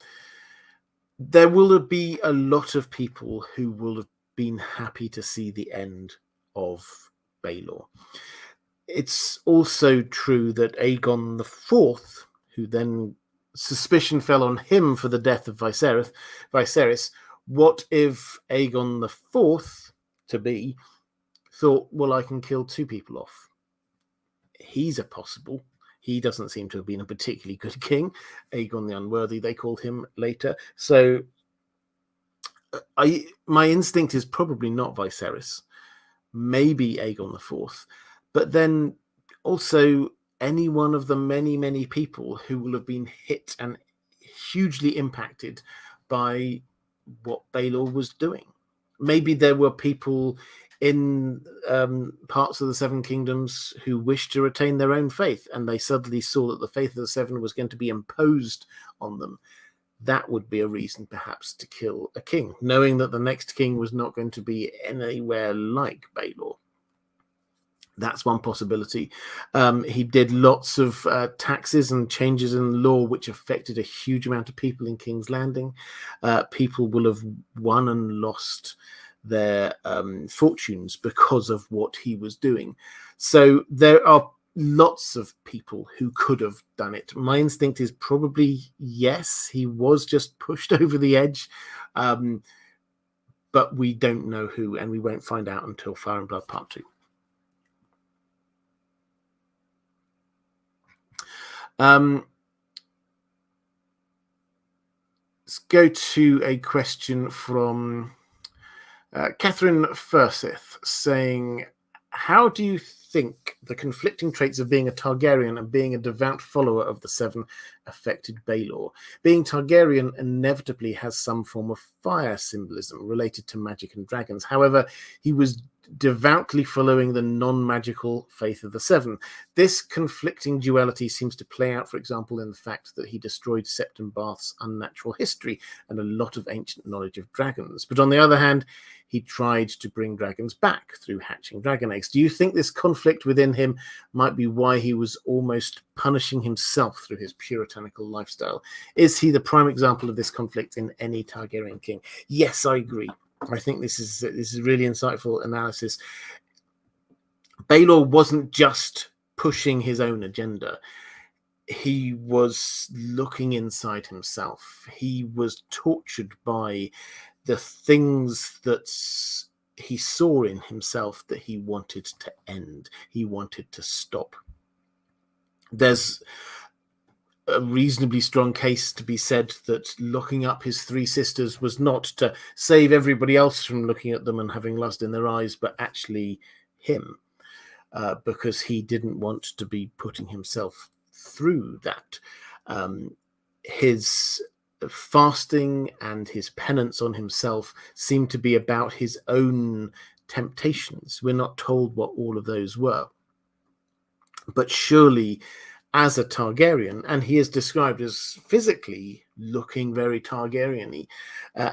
There will be a lot of people who will have been happy to see the end of Baelor. It's also true that Aegon IV, who then suspicion fell on him for the death of Viserys, what if Aegon IV, to be, thought, well, I can kill two people off? He's a possible. He doesn't seem to have been a particularly good king. Aegon the Unworthy, they called him later. So my instinct is probably not Viserys, maybe Aegon IV, but then also any one of the many, many people who will have been hit and hugely impacted by what Baelor was doing. Maybe there were people in parts of the Seven Kingdoms who wished to retain their own faith, and they suddenly saw that the faith of the Seven was going to be imposed on them. That would be a reason perhaps to kill a king, knowing that the next king was not going to be anywhere like Baelor. That's one possibility. He did lots of taxes and changes in law which affected a huge amount of people in King's Landing. People will have won and lost their fortunes because of what he was doing. So there are lots of people who could have done it. My instinct is probably yes, he was just pushed over the edge. But we don't know who, and we won't find out until Fire and Blood Part 2. Let's go to a question from Catherine Furseth saying, how do you think the conflicting traits of being a Targaryen and being a devout follower of the Seven affected Baelor? Being Targaryen inevitably has some form of fire symbolism related to magic and dragons. However, he was devoutly following the non-magical faith of the Seven. This conflicting duality seems to play out, for example, in the fact that he destroyed Septon Bath's unnatural history and a lot of ancient knowledge of dragons. But on the other hand, he tried to bring dragons back through hatching dragon eggs. Do you think this conflict within him might be why he was almost punishing himself through his puritanical lifestyle? Is he the prime example of this conflict in any Targaryen king? Yes, I agree. I think this is really insightful analysis. Baelor wasn't just pushing his own agenda. He was looking inside himself. He was tortured by the things that he saw in himself that he wanted to end. He wanted to stop. There's a reasonably strong case to be said that locking up his three sisters was not to save everybody else from looking at them and having lust in their eyes, but actually him, because he didn't want to be putting himself through that. His fasting and his penance on himself seemed to be about his own temptations. We're not told what all of those were, but surely as a Targaryen, and he is described as physically looking very Targaryen-y,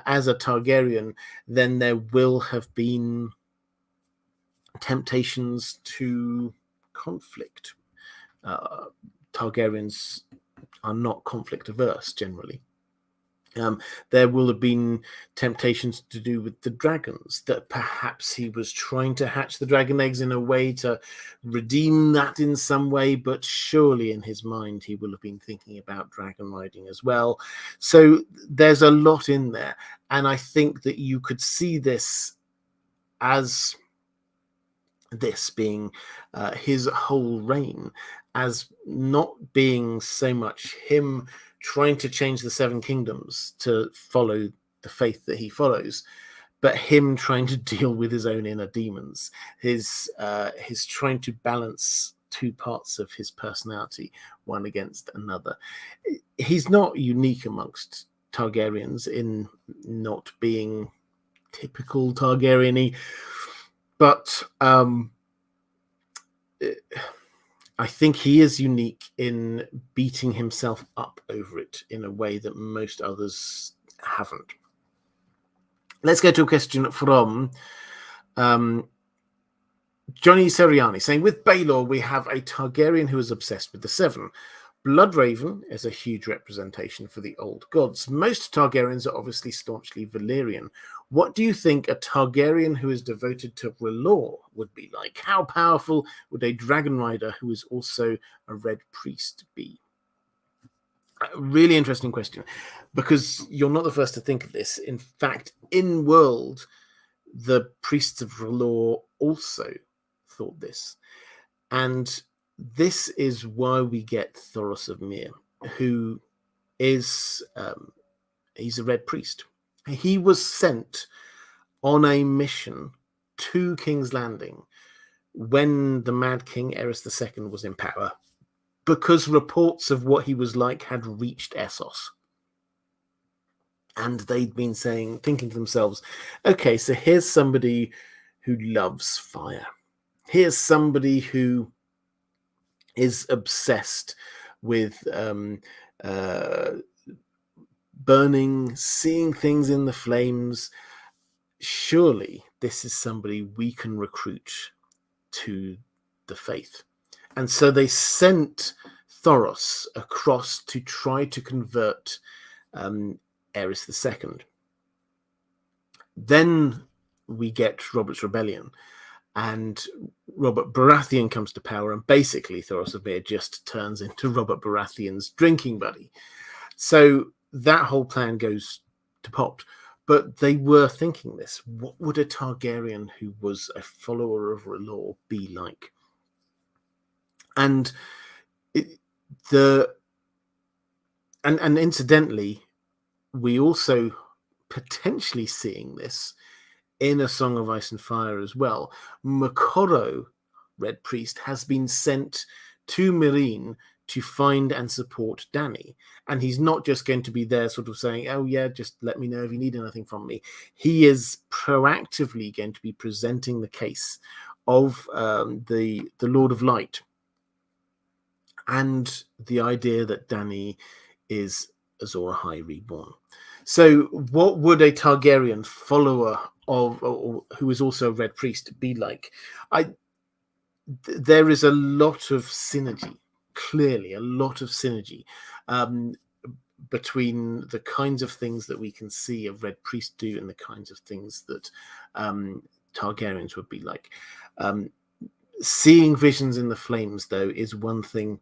as a Targaryen, then there will have been temptations to conflict. Targaryens are not conflict averse generally. There will have been temptations to do with the dragons, that perhaps he was trying to hatch the dragon eggs in a way to redeem that in some way, but surely in his mind he will have been thinking about dragon riding as well. So there's a lot in there, and I think that you could see this as this being his whole reign, as not being so much him trying to change the Seven Kingdoms to follow the faith that he follows, but him trying to deal with his own inner demons, his trying to balance two parts of his personality, one against another. He's not unique amongst Targaryens in not being typical Targaryen-y, but I think he is unique in beating himself up over it in a way that most others haven't. Let's go to a question from Johnny Seriani saying, with Baelor, we have a Targaryen who is obsessed with the Seven. Bloodraven is a huge representation for the old gods. Most Targaryens are obviously staunchly Valyrian. What do you think a Targaryen who is devoted to R'hllor would be like? How powerful would a dragon rider who is also a red priest be? A really interesting question, because you're not the first to think of this. In fact, in world, the priests of R'hllor also thought this. And this is why we get Thoros of Myr, who is he's a red priest. He was sent on a mission to King's Landing when the Mad King Aerys II was in power, because reports of what he was like had reached Essos. And they'd been thinking to themselves, okay, so here's somebody who loves fire. Here's somebody who is obsessed with burning, seeing things in the flames. Surely this is somebody we can recruit to the faith. And so they sent Thoros across to try to convert Aerys II. Then we get Robert's Rebellion, and Robert Baratheon comes to power, and basically Thoros of Myr just turns into Robert Baratheon's drinking buddy. So that whole plan goes to pot. But they were thinking this. What would a Targaryen who was a follower of R'hllor be like? And incidentally, we also potentially seeing this in A Song of Ice and Fire as well. Moqorro, Red Priest, has been sent to Meereen to find and support Dany. And he's not just going to be there sort of saying, oh yeah, just let me know if you need anything from me. He is proactively going to be presenting the case of the Lord of Light and the idea that Dany is Azor Ahai reborn. So what would a Targaryen follower of, or who is also a Red Priest, be like? There is a lot of synergy, clearly a lot of synergy between the kinds of things that we can see a Red Priest do and the kinds of things that Targaryens would be like. Seeing visions in the flames, though, is one thing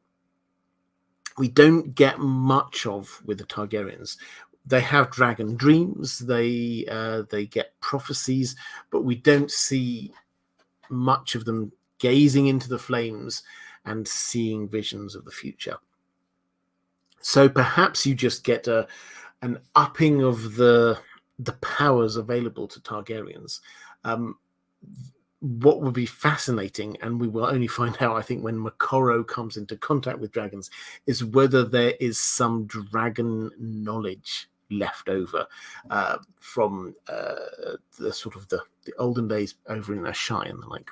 we don't get much of with the Targaryens. They have dragon dreams, they get prophecies, but we don't see much of them gazing into the flames and seeing visions of the future. So perhaps you just get an upping of the powers available to Targaryens. What would be fascinating, and we will only find out, I think, when Moqorro comes into contact with dragons, is whether there is some dragon knowledge left over from the sort of the olden days over in Ashai and the like.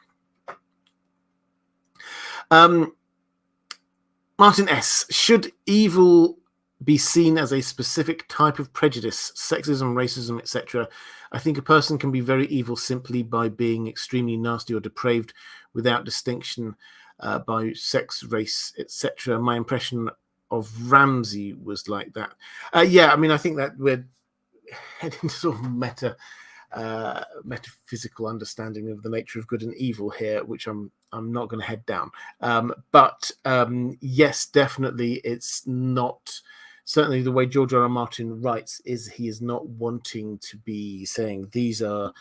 Martin S. Should evil be seen as a specific type of prejudice, sexism, racism, etc.? I think a person can be very evil simply by being extremely nasty or depraved without distinction by sex, race, etc. My impression of Ramsay was like that. Yeah, I mean, I think that we're heading to sort of metaphysical understanding of the nature of good and evil here, which I'm not going to head down. But yes, definitely, it's not. Certainly, the way George R.R. Martin writes is he is not wanting to be saying these are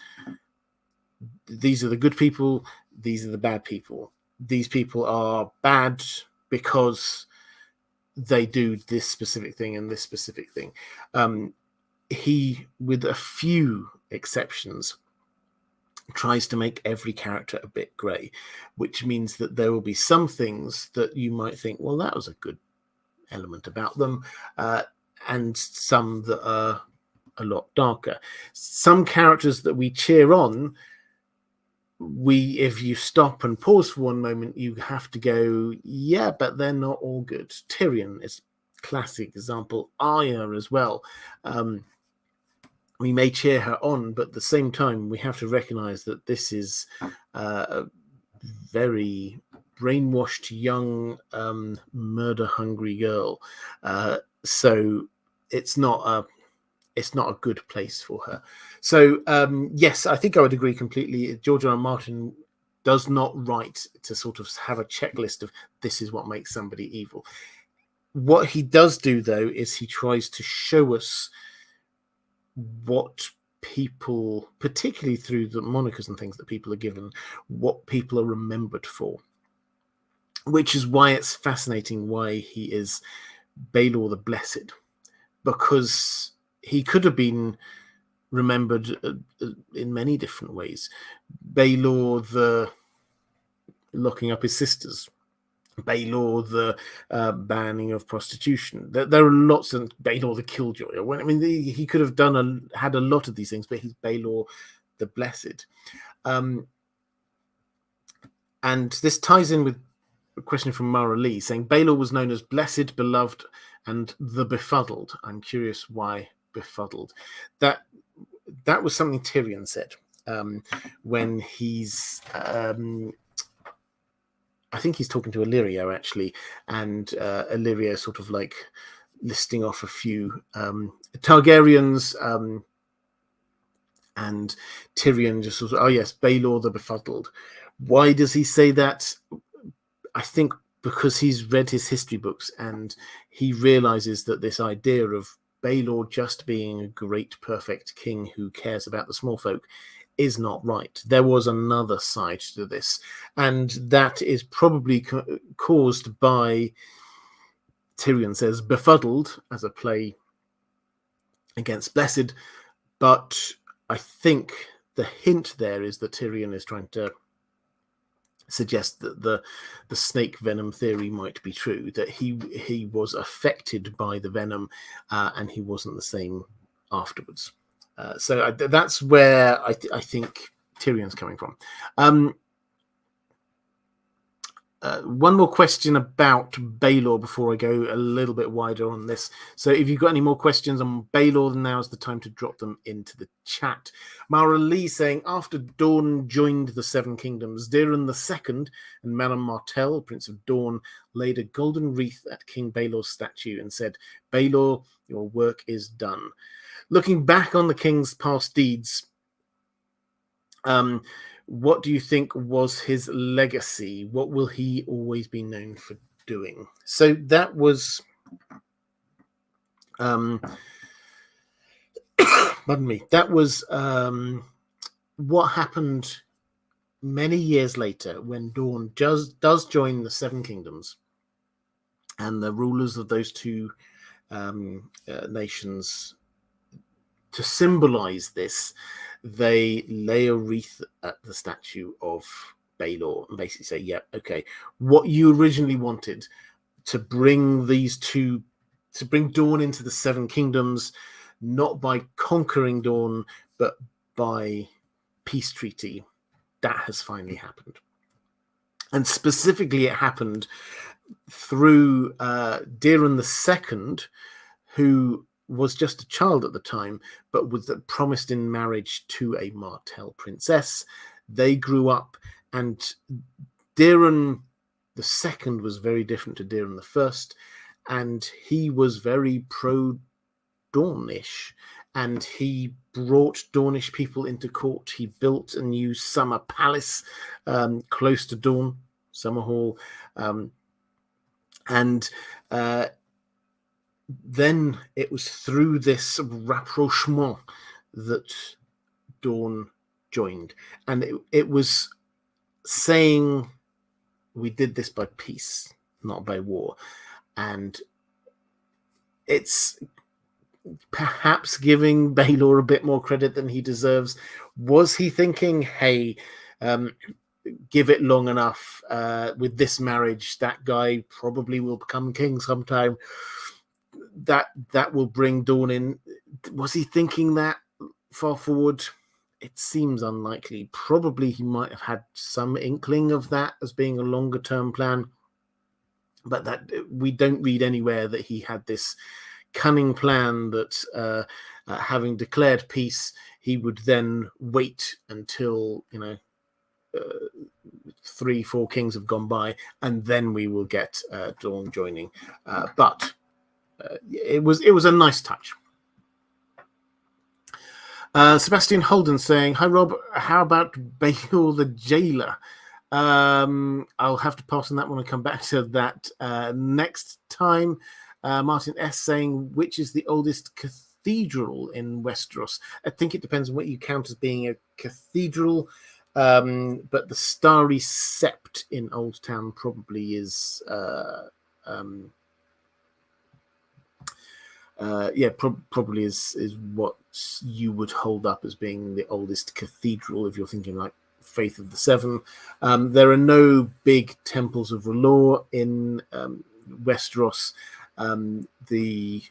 the good people, these are the bad people. These people are bad because they do this specific thing and this specific thing. He, with a few exceptions, tries to make every character a bit grey, which means that there will be some things that you might think, well, that was a good element about them, and some that are a lot darker. Some characters that we cheer on, if you stop and pause for one moment, you have to go, yeah, but they're not all good. Tyrion is a classic example. Arya as well. We may cheer her on, but at the same time, we have to recognize that this is a very brainwashed young murder-hungry girl. So it's not a good place for her. So yes, I think I would agree completely. George R. R. Martin does not write to sort of have a checklist of this is what makes somebody evil. What he does do, though, is he tries to show us what people, particularly through the monikers and things that people are given, what people are remembered for. Which is why it's fascinating why he is Baelor the Blessed, because he could have been remembered in many different ways. Baelor the locking up his sisters, Baelor the banning of prostitution. There are lots of Baelor the Killjoy. I mean, he could have had a lot of these things, but he's Baelor the Blessed. And this ties in with a question from Maura Lee saying Baelor was known as Blessed, Beloved, and the Befuddled. I'm curious why befuddled. That was something Tyrion said when he's I think he's talking to Illyrio actually, and Illyrio sort of like listing off a few Targaryens, and Tyrion just sort of, oh yes, Baelor the Befuddled. Why does he say that? I think because he's read his history books and he realizes that this idea of Baelor just being a great, perfect king who cares about the small folk is not right. There was another side to this, and that is probably caused by, Tyrion says, befuddled as a play against Blessed, but I think the hint there is that Tyrion is trying to suggest that the snake venom theory might be true, that he was affected by the venom and he wasn't the same afterwards. So that's where I think Tyrion's coming from. One more question about Baelor before I go a little bit wider on this. So if you've got any more questions on Baelor, now's the time to drop them into the chat. Maura Lee saying, after Dorne joined the Seven Kingdoms, Daeron II and Madame Martell, Prince of Dorne, laid a golden wreath at King Baelor's statue and said, Baelor, your work is done. Looking back on the king's past deeds, what do you think was his legacy? What will he always be known for doing? So that was, pardon me, that was what happened many years later when Dorne does join the Seven Kingdoms, and the rulers of those two nations, to symbolize this, they lay a wreath at the statue of Baelor and basically say, yeah, okay, what you originally wanted to bring Dorne into the Seven Kingdoms, not by conquering Dorne, but by peace treaty, that has finally happened. And specifically, it happened through Daeron II, who was just a child at the time, but was promised in marriage to a Martell princess. They grew up, and Daeron II was very different to Daeron I, and he was very pro-Dornish, and he brought Dornish people into court. He built a new summer palace close to Dorne, Summerhall, and then it was through this rapprochement that Dorne joined. And it was saying, we did this by peace, not by war. And it's perhaps giving Baelor a bit more credit than he deserves. Was he thinking, hey, give it long enough with this marriage, that guy probably will become king sometime, that will bring Dawn in? Was he thinking that far forward? It seems unlikely. Probably he might have had some inkling of that as being a longer term plan, but that we don't read anywhere that he had this cunning plan that having declared peace, he would then wait until 3-4 kings have gone by, and then we will get Dawn joining. But it was a nice touch. Sebastian Holden saying, "Hi Rob, how about Baelor the jailer?" I'll have to pass on that one and come back to that next time. Martin S saying, which is the oldest cathedral in Westeros? I think it depends on what you count as being a cathedral, but the Starry Sept in Old Town probably is probably is what you would hold up as being the oldest cathedral if you're thinking like Faith of the Seven. There are no big temples of Valor in Westeros. The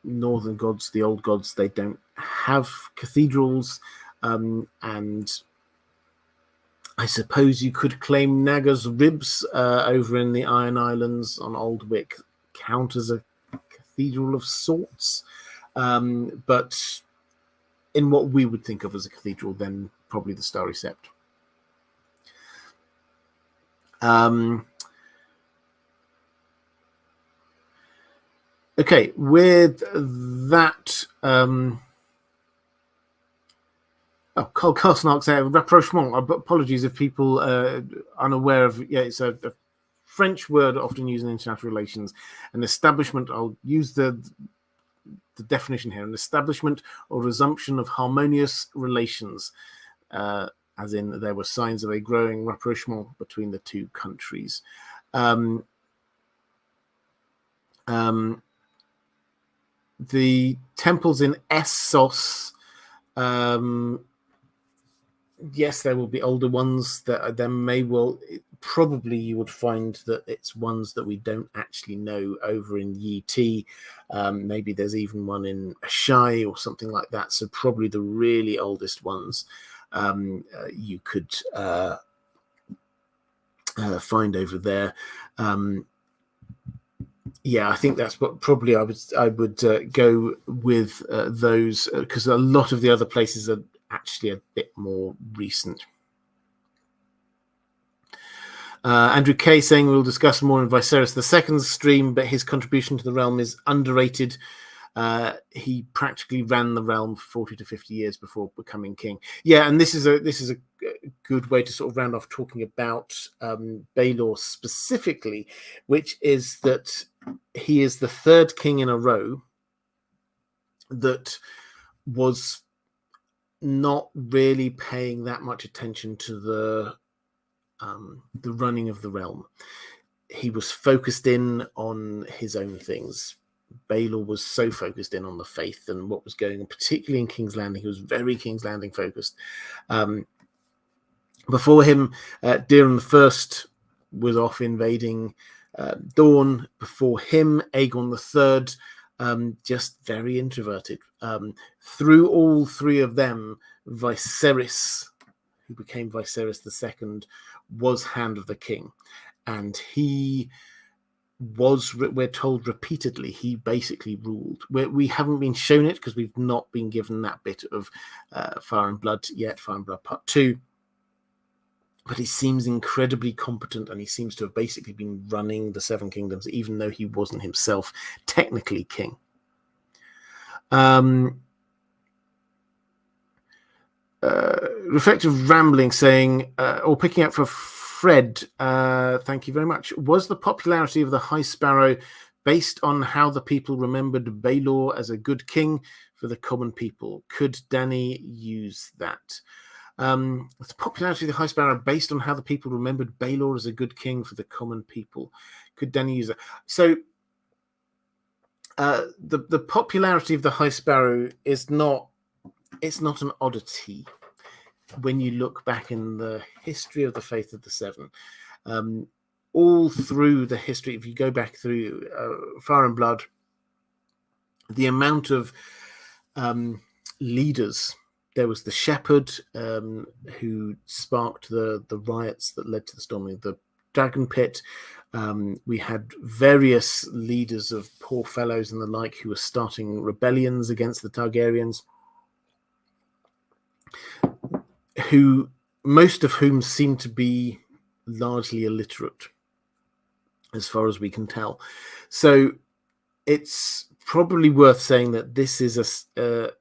northern gods, the old gods, they don't have cathedrals, and I suppose you could claim Naga's ribs over in the Iron Islands on Old Wick count as a cathedral of sorts, but in what we would think of as a cathedral, then probably the Starry Sept. Okay, with that, Cole Carlsonark said rapprochement. Apologies if people are unaware of. Yeah, it's a French word often used in international relations. An establishment. I'll use the definition here: an establishment or resumption of harmonious relations, as in there were signs of a growing rapprochement between the two countries. The temples in Essos, yes, there will be older ones. That there may well, probably you would find that it's ones that we don't actually know over in Yi Ti. Maybe there's even one in Ashai or something like that. So probably the really oldest ones you could find over there. Yeah, I think that's what probably I would go with those, because a lot of the other places are actually a bit more recent. Andrew Kay saying we'll discuss more in Viserys II's stream, but his contribution to the realm is underrated. He practically ran the realm for 40 to 50 years before becoming king. Yeah, and this is a good way to sort of round off talking about Baelor specifically, which is that he is the third king in a row that was not really paying that much attention to the running of the realm. He was focused in on his own things. Baelor was so focused in on the faith and what was going on, particularly in King's Landing. He was very King's Landing focused. Before him, Deeran I was off invading Dawn. Before him, Aegon III, just very introverted. Through all three of them, Viserys, who became Viserys II, was Hand of the King. And he was, we're told repeatedly, he basically ruled. We haven't been shown it because we've not been given that bit of Fire and Blood yet, Fire and Blood Part 2. But he seems incredibly competent, and he seems to have basically been running the Seven Kingdoms, even though he wasn't himself technically king. Reflective Rambling saying, or picking up for Fred, thank you very much. Was the popularity of the High Sparrow based on how the people remembered Baelor as a good king for the common people? Could Dany use that? The popularity of the High Sparrow based on how the people remembered Baelor as a good king for the common people. Could Dany use that? So the popularity of the High Sparrow is not an oddity when you look back in the history of the Faith of the Seven. All through the history, if you go back through Fire and Blood, the amount of leaders. There was the shepherd who sparked the riots that led to the storming of the Dragon Pit. We had various leaders of poor fellows and the like who were starting rebellions against the Targaryens, who most of whom seem to be largely illiterate, as far as we can tell. So it's probably worth saying that this is a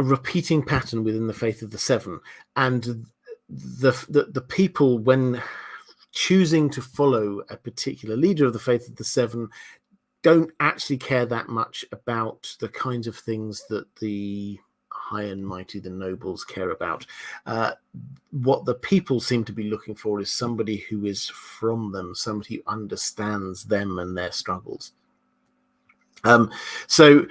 repeating pattern within the Faith of the Seven, and the people, when choosing to follow a particular leader of the Faith of the Seven, don't actually care that much about the kinds of things that the high and mighty, the nobles, care about. What the people seem to be looking for is somebody who is from them, somebody who understands them and their struggles. So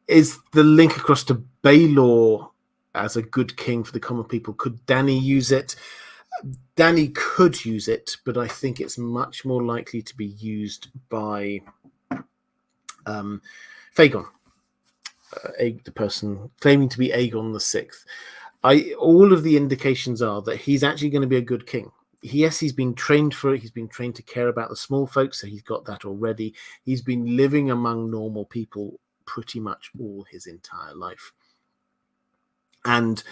is the link across to Baelor as a good king for the common people? Could Dany use it? Dany could use it, but I think it's much more likely to be used by Fagon, the person claiming to be Aegon VI. All of the indications are that he's actually going to be a good king. Yes, he's been trained for it. He's been trained to care about the small folk, so he's got that already. He's been living among normal people pretty much all his entire life. And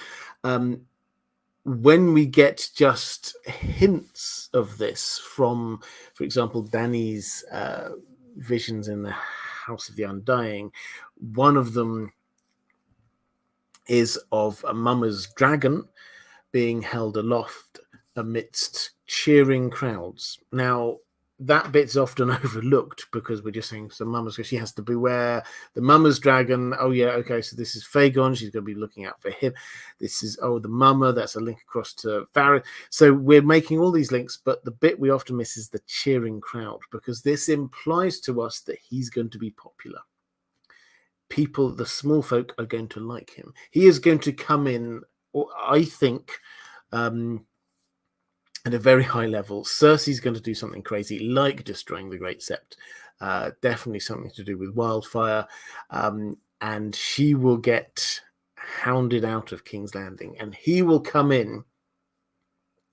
when we get just hints of this from, for example, Dany's visions in the House of the Undying, one of them is of a mama's dragon being held aloft amidst cheering crowds. Now, that bit's often overlooked because we're just saying, so mama's, she has to beware the mama's dragon. Oh yeah, okay, so this is Fagon, she's going to be looking out for him. This is, the mama, that's a link across to Varys. So we're making all these links, but the bit we often miss is the cheering crowd, because this implies to us that he's going to be popular. People, the small folk, are going to like him. He is going to come in, I think, at a very high level. Cersei's going to do something crazy, like destroying the Great Sept. Definitely something to do with wildfire. And she will get hounded out of King's Landing. And he will come in.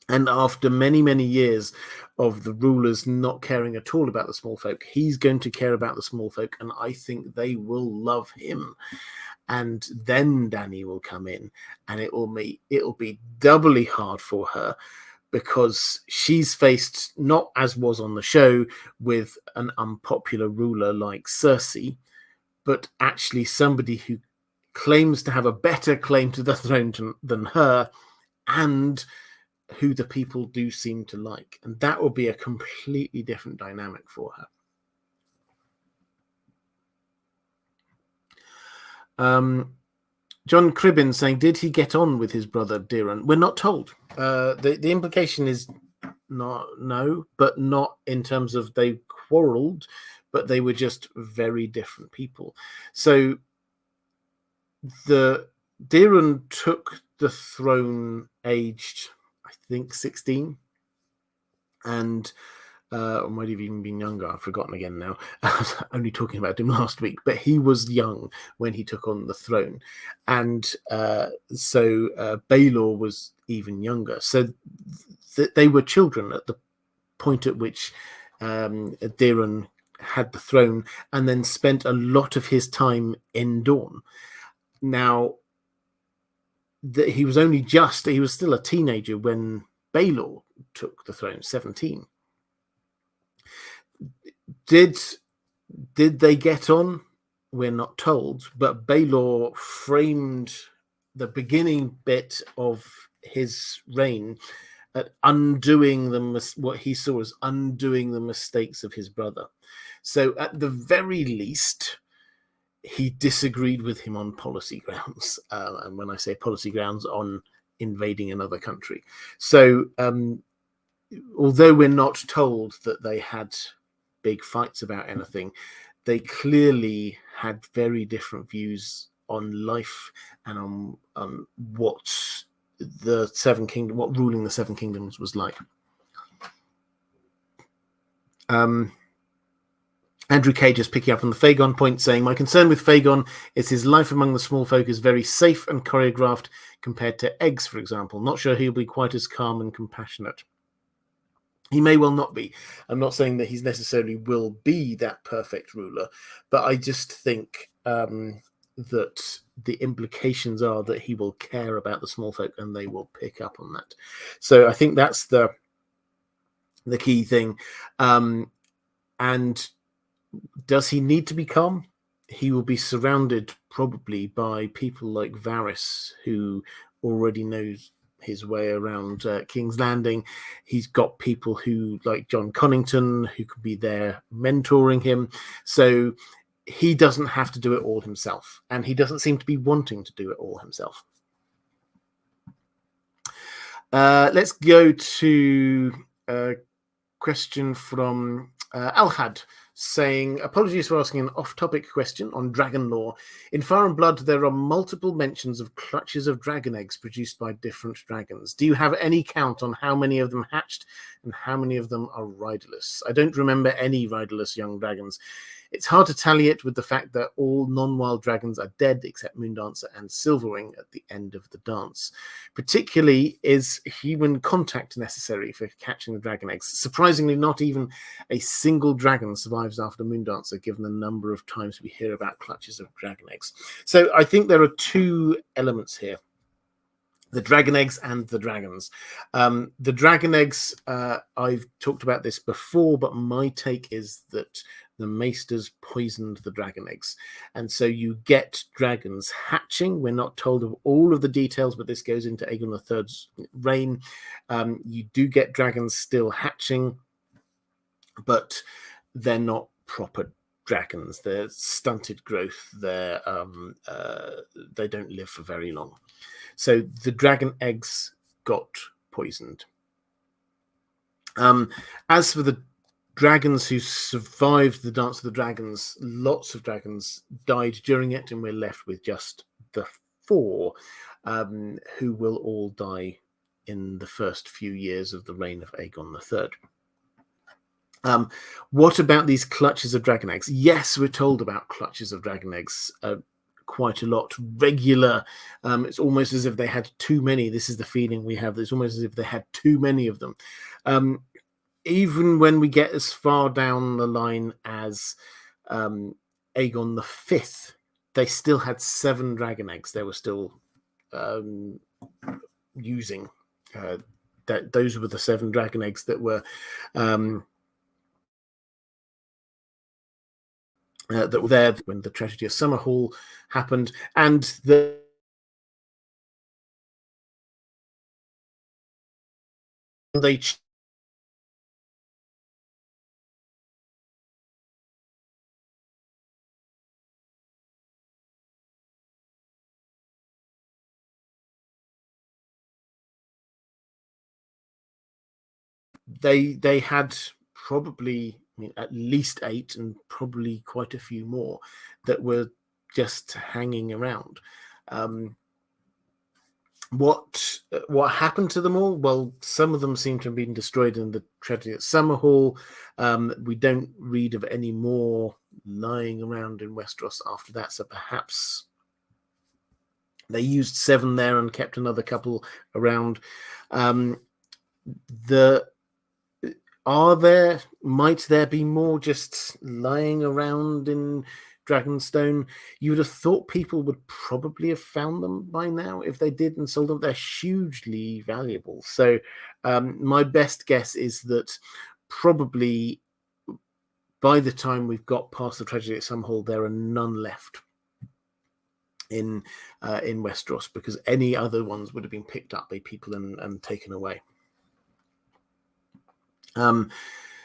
And after many, many years of the rulers not caring at all about the small folk, he's going to care about the small folk. And I think they will love him. And then Dany will come in. And it will be doubly hard for her, because she's faced, not as was on the show, with an unpopular ruler like Cersei, but actually somebody who claims to have a better claim to the throne than her, and who the people do seem to like. And that will be a completely different dynamic for her. John Cribbin saying, did he get on with his brother Deron? We're not told. The implication is no, but not in terms of they quarreled, but they were just very different people. So the Deron took the throne aged, I think, 16, and or might have even been younger. I've forgotten again now. I was only talking about him last week, but he was young when he took on the throne. And so Baelor was even younger. So they were children at the point at which Deron had the throne, and then spent a lot of his time in Dorne. Now, he was still a teenager when Baelor took the throne, 17. Did they get on? We're not told, but Baelor framed the beginning bit of his reign at undoing what he saw as undoing the mistakes of his brother. So at the very least, he disagreed with him on policy grounds. And when I say policy grounds, on invading another country. So although we're not told that they had big fights about anything, they clearly had very different views on life and on what ruling the Seven Kingdoms was like. Andrew K just picking up on the Fagon point, saying, my concern with Fagon is his life among the small folk is very safe and choreographed compared to Eggs, for example. Not sure he'll be quite as calm and compassionate. He may well not be. I'm not saying that he's necessarily will be that perfect ruler, but I just think that the implications are that he will care about the small folk and they will pick up on that. So I think that's the key thing. And does he need to be calm? He will be surrounded probably by people like Varys, who already knows his way around King's Landing. He's got people who, like John Connington, who could be there mentoring him. So he doesn't have to do it all himself, and he doesn't seem to be wanting to do it all himself. Let's go to a question from Alhad, saying, apologies for asking an off-topic question on dragon lore. In Fire and Blood, there are multiple mentions of clutches of dragon eggs produced by different dragons. Do you have any count on how many of them hatched and how many of them are riderless? I don't remember any riderless young dragons. It's hard to tally it with the fact that all non-wild dragons are dead except Moondancer and Silverwing at the end of the dance. Particularly, is human contact necessary for catching the dragon eggs? Surprisingly, not even a single dragon survives after Moondancer, given the number of times we hear about clutches of dragon eggs. So I think there are two elements here. The dragon eggs and the dragons. The dragon eggs, I've talked about this before, but my take is that the maesters poisoned the dragon eggs. And so you get dragons hatching. We're not told of all of the details, but this goes into Aegon III's reign. You do get dragons still hatching, but they're not proper dragons. They're stunted growth. They don't live for very long. So the dragon eggs got poisoned. As for the dragons who survived the Dance of the Dragons, lots of dragons died during it, and we're left with just the 4 who will all die in the first few years of the reign of Aegon III. What about these clutches of dragon eggs? Yes, we're told about clutches of dragon eggs quite a lot, regular. It's almost as if they had too many. This is the feeling we have. It's almost as if they had too many of them. Even when we get as far down the line as Aegon V, they still had 7 dragon eggs. They were still using. Those were the 7 dragon eggs that were there when the tragedy of Summerhall happened, and they had probably, at least 8 and probably quite a few more that were just hanging around. What happened to them all? Well, some of them seem to have been destroyed in the tragedy at Summerhall. We don't read of any more lying around in Westeros after that, so perhaps they used 7 there and kept another couple around. Might there be more just lying around in Dragonstone? You would have thought people would probably have found them by now. If they did and sold them, they're hugely valuable. So my best guess is that probably by the time we've got past the tragedy at Summerhall, there are none left in Westeros, because any other ones would have been picked up by people and taken away.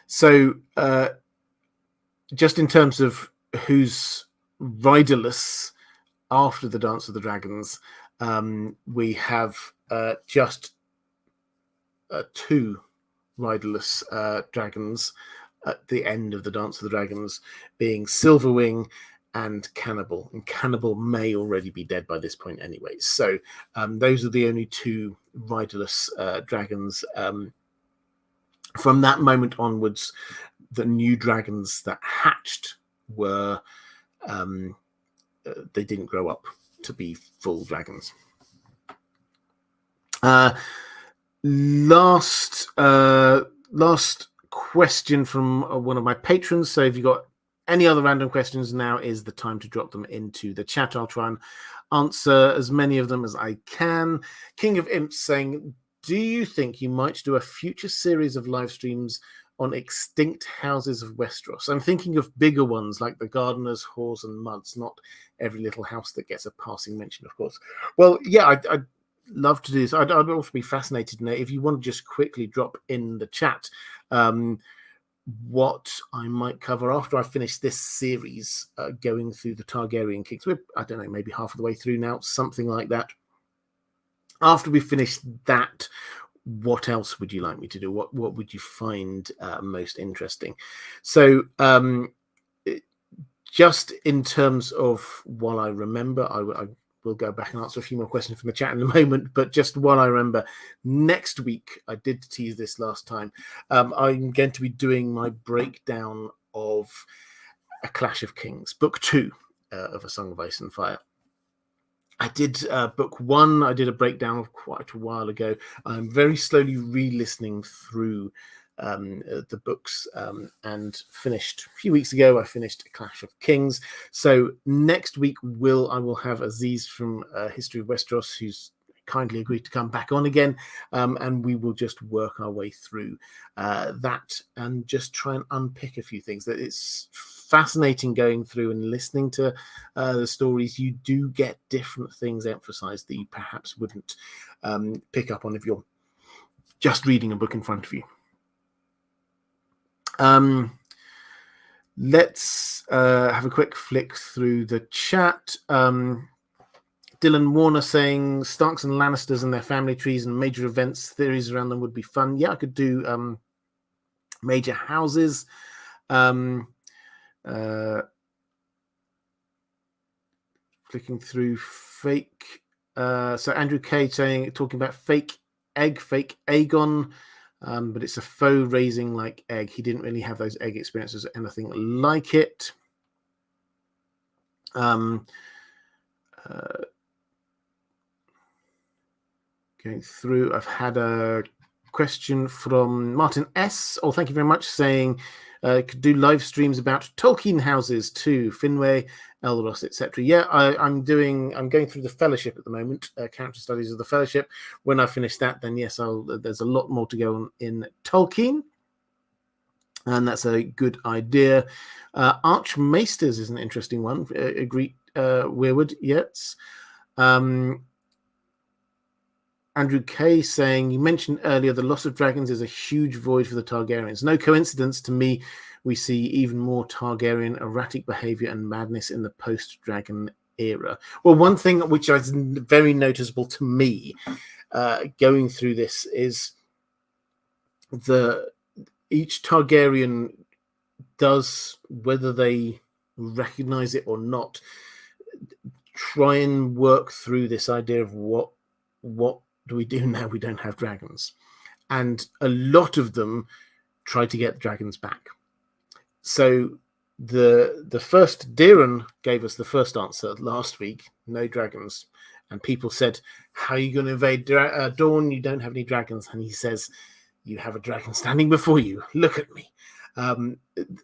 So just in terms of who's riderless after the Dance of the Dragons, we have just 2 riderless dragons at the end of the Dance of the Dragons being Silverwing and Cannibal. And Cannibal may already be dead by this point anyway. So those are the only two riderless dragons. From that moment onwards, the new dragons that hatched were they didn't grow up to be full dragons. Last question from one of my patrons. So if you've got any other random questions, now is the time to drop them into the chat. I'll try and answer as many of them as I can. King of Imps saying, do you think you might do a future series of live streams on extinct houses of Westeros? I'm thinking of bigger ones like the Gardeners, Whores and Muds, not every little house that gets a passing mention, of course. Well, yeah, I'd love to do this. I'd also be fascinated to know if you want to just quickly drop in the chat what I might cover after I finish this series, going through the Targaryen kings. We're, I don't know, maybe half of the way through now, something like that. After we finish that, what else would you like me to do? What would you find most interesting? So just in terms of while I remember, I will go back and answer a few more questions from the chat in a moment, but just while I remember, next week, I did tease this last time, I'm going to be doing my breakdown of A Clash of Kings, book 2 of A Song of Ice and Fire. I did book 1, I did a breakdown of quite a while ago. I'm very slowly re-listening through the books and finished a few weeks ago. I finished A Clash of Kings. So next week I will have Aziz from History of Westeros, who's kindly agreed to come back on again, and we will just work our way through that and just try and unpick a few things. That it's fascinating going through and listening to the stories. You do get different things emphasized that you perhaps wouldn't pick up on if you're just reading a book in front of you. Let's have a quick flick through the chat. Dylan Warner saying Starks and Lannisters and their family trees and major events, theories around them would be fun. Yeah, I could do major houses. Flicking through fake. So Andrew K talking about fake Aegon. But it's a foe raising like egg. He didn't really have those egg experiences or anything like it. Going through, I've had a question from Martin S. Oh, thank you very much, saying could do live streams about Tolkien houses too, Finway, Elros, etc. Yeah, I'm going through the Fellowship at the moment, character studies of the Fellowship. When I finish that, then yes, there's a lot more to go on in Tolkien, and that's a good idea. Archmaesters is an interesting one. Agreed, Weirwood, yes. Andrew K saying, you mentioned earlier the loss of dragons is a huge void for the Targaryens. No coincidence to me, we see even more Targaryen erratic behavior and madness in the post-dragon era. Well, one thing which is very noticeable to me going through this is each Targaryen does, whether they recognize it or not, try and work through this idea of what do we do now we don't have dragons, and a lot of them try to get dragons back. So the first Deeren gave us the first answer last week, no dragons, and people said, how are you going to invade Dorne? You don't have any dragons. And he says, you have a dragon standing before you, look at me.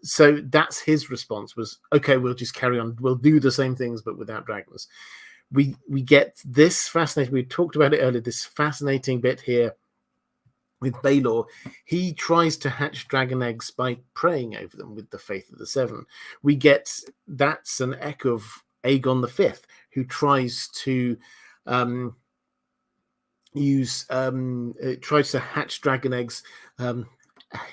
So that's his response, was, okay, we'll just carry on, we'll do the same things but without dragons. We get this fascinating, we talked about it earlier, this fascinating bit here with Baelor. He tries to hatch dragon eggs by praying over them with the Faith of the Seven. We get, that's an echo of Aegon V, who tries to tries to hatch dragon eggs. A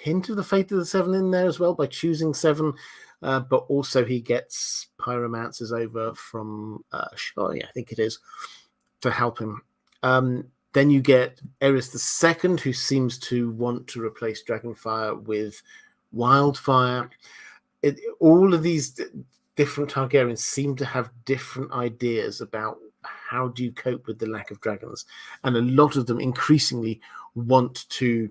hint of the Faith of the Seven in there as well by choosing 7. But also he gets pyromancers over from Shai, I think it is, to help him. Then you get Aerys II, who seems to want to replace Dragonfire with wildfire. All of these different Targaryens seem to have different ideas about how do you cope with the lack of dragons, and a lot of them increasingly want to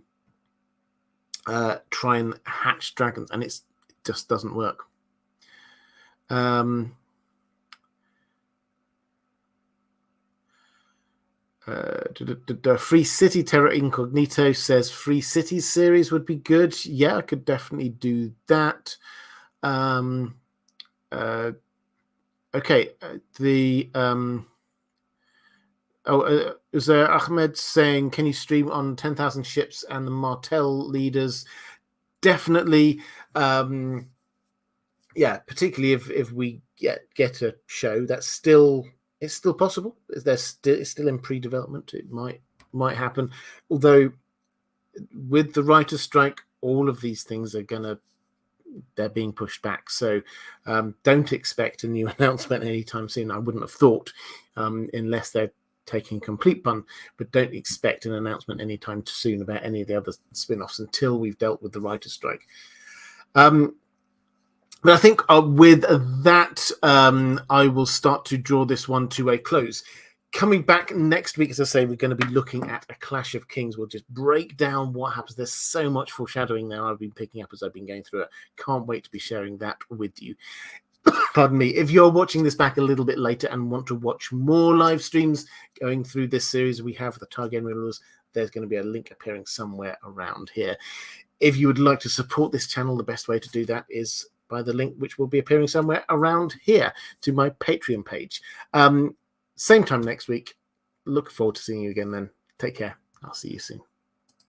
try and hatch dragons, and it just doesn't work. Free City Terra Incognito says Free Cities series would be good. Yeah, I could definitely do that. Okay, is there Ahmed saying, can you stream on 10,000 ships and the Martell leaders? Definitely. Yeah, particularly if we get a show, it's still possible. It's still in pre-development. It might happen. Although with the writer's strike, all of these things they're being pushed back. So don't expect a new announcement anytime soon. I wouldn't have thought, unless they're taking complete pun, but don't expect an announcement anytime soon about any of the other spin-offs until we've dealt with the writer's strike. But I think with that, I will start to draw this one to a close. Coming back next week, as I say, we're going to be looking at A Clash of Kings. We'll just break down what happens. There's so much foreshadowing there I've been picking up as I've been going through it. Can't wait to be sharing that with you. Pardon me. If you're watching this back a little bit later and want to watch more live streams going through this series we have, the Targaryen Rulers, there's going to be a link appearing somewhere around here. If you would like to support this channel, the best way to do that is by the link which will be appearing somewhere around here to my Patreon page. Same time next week. Look forward to seeing you again then. Take care. I'll see you soon.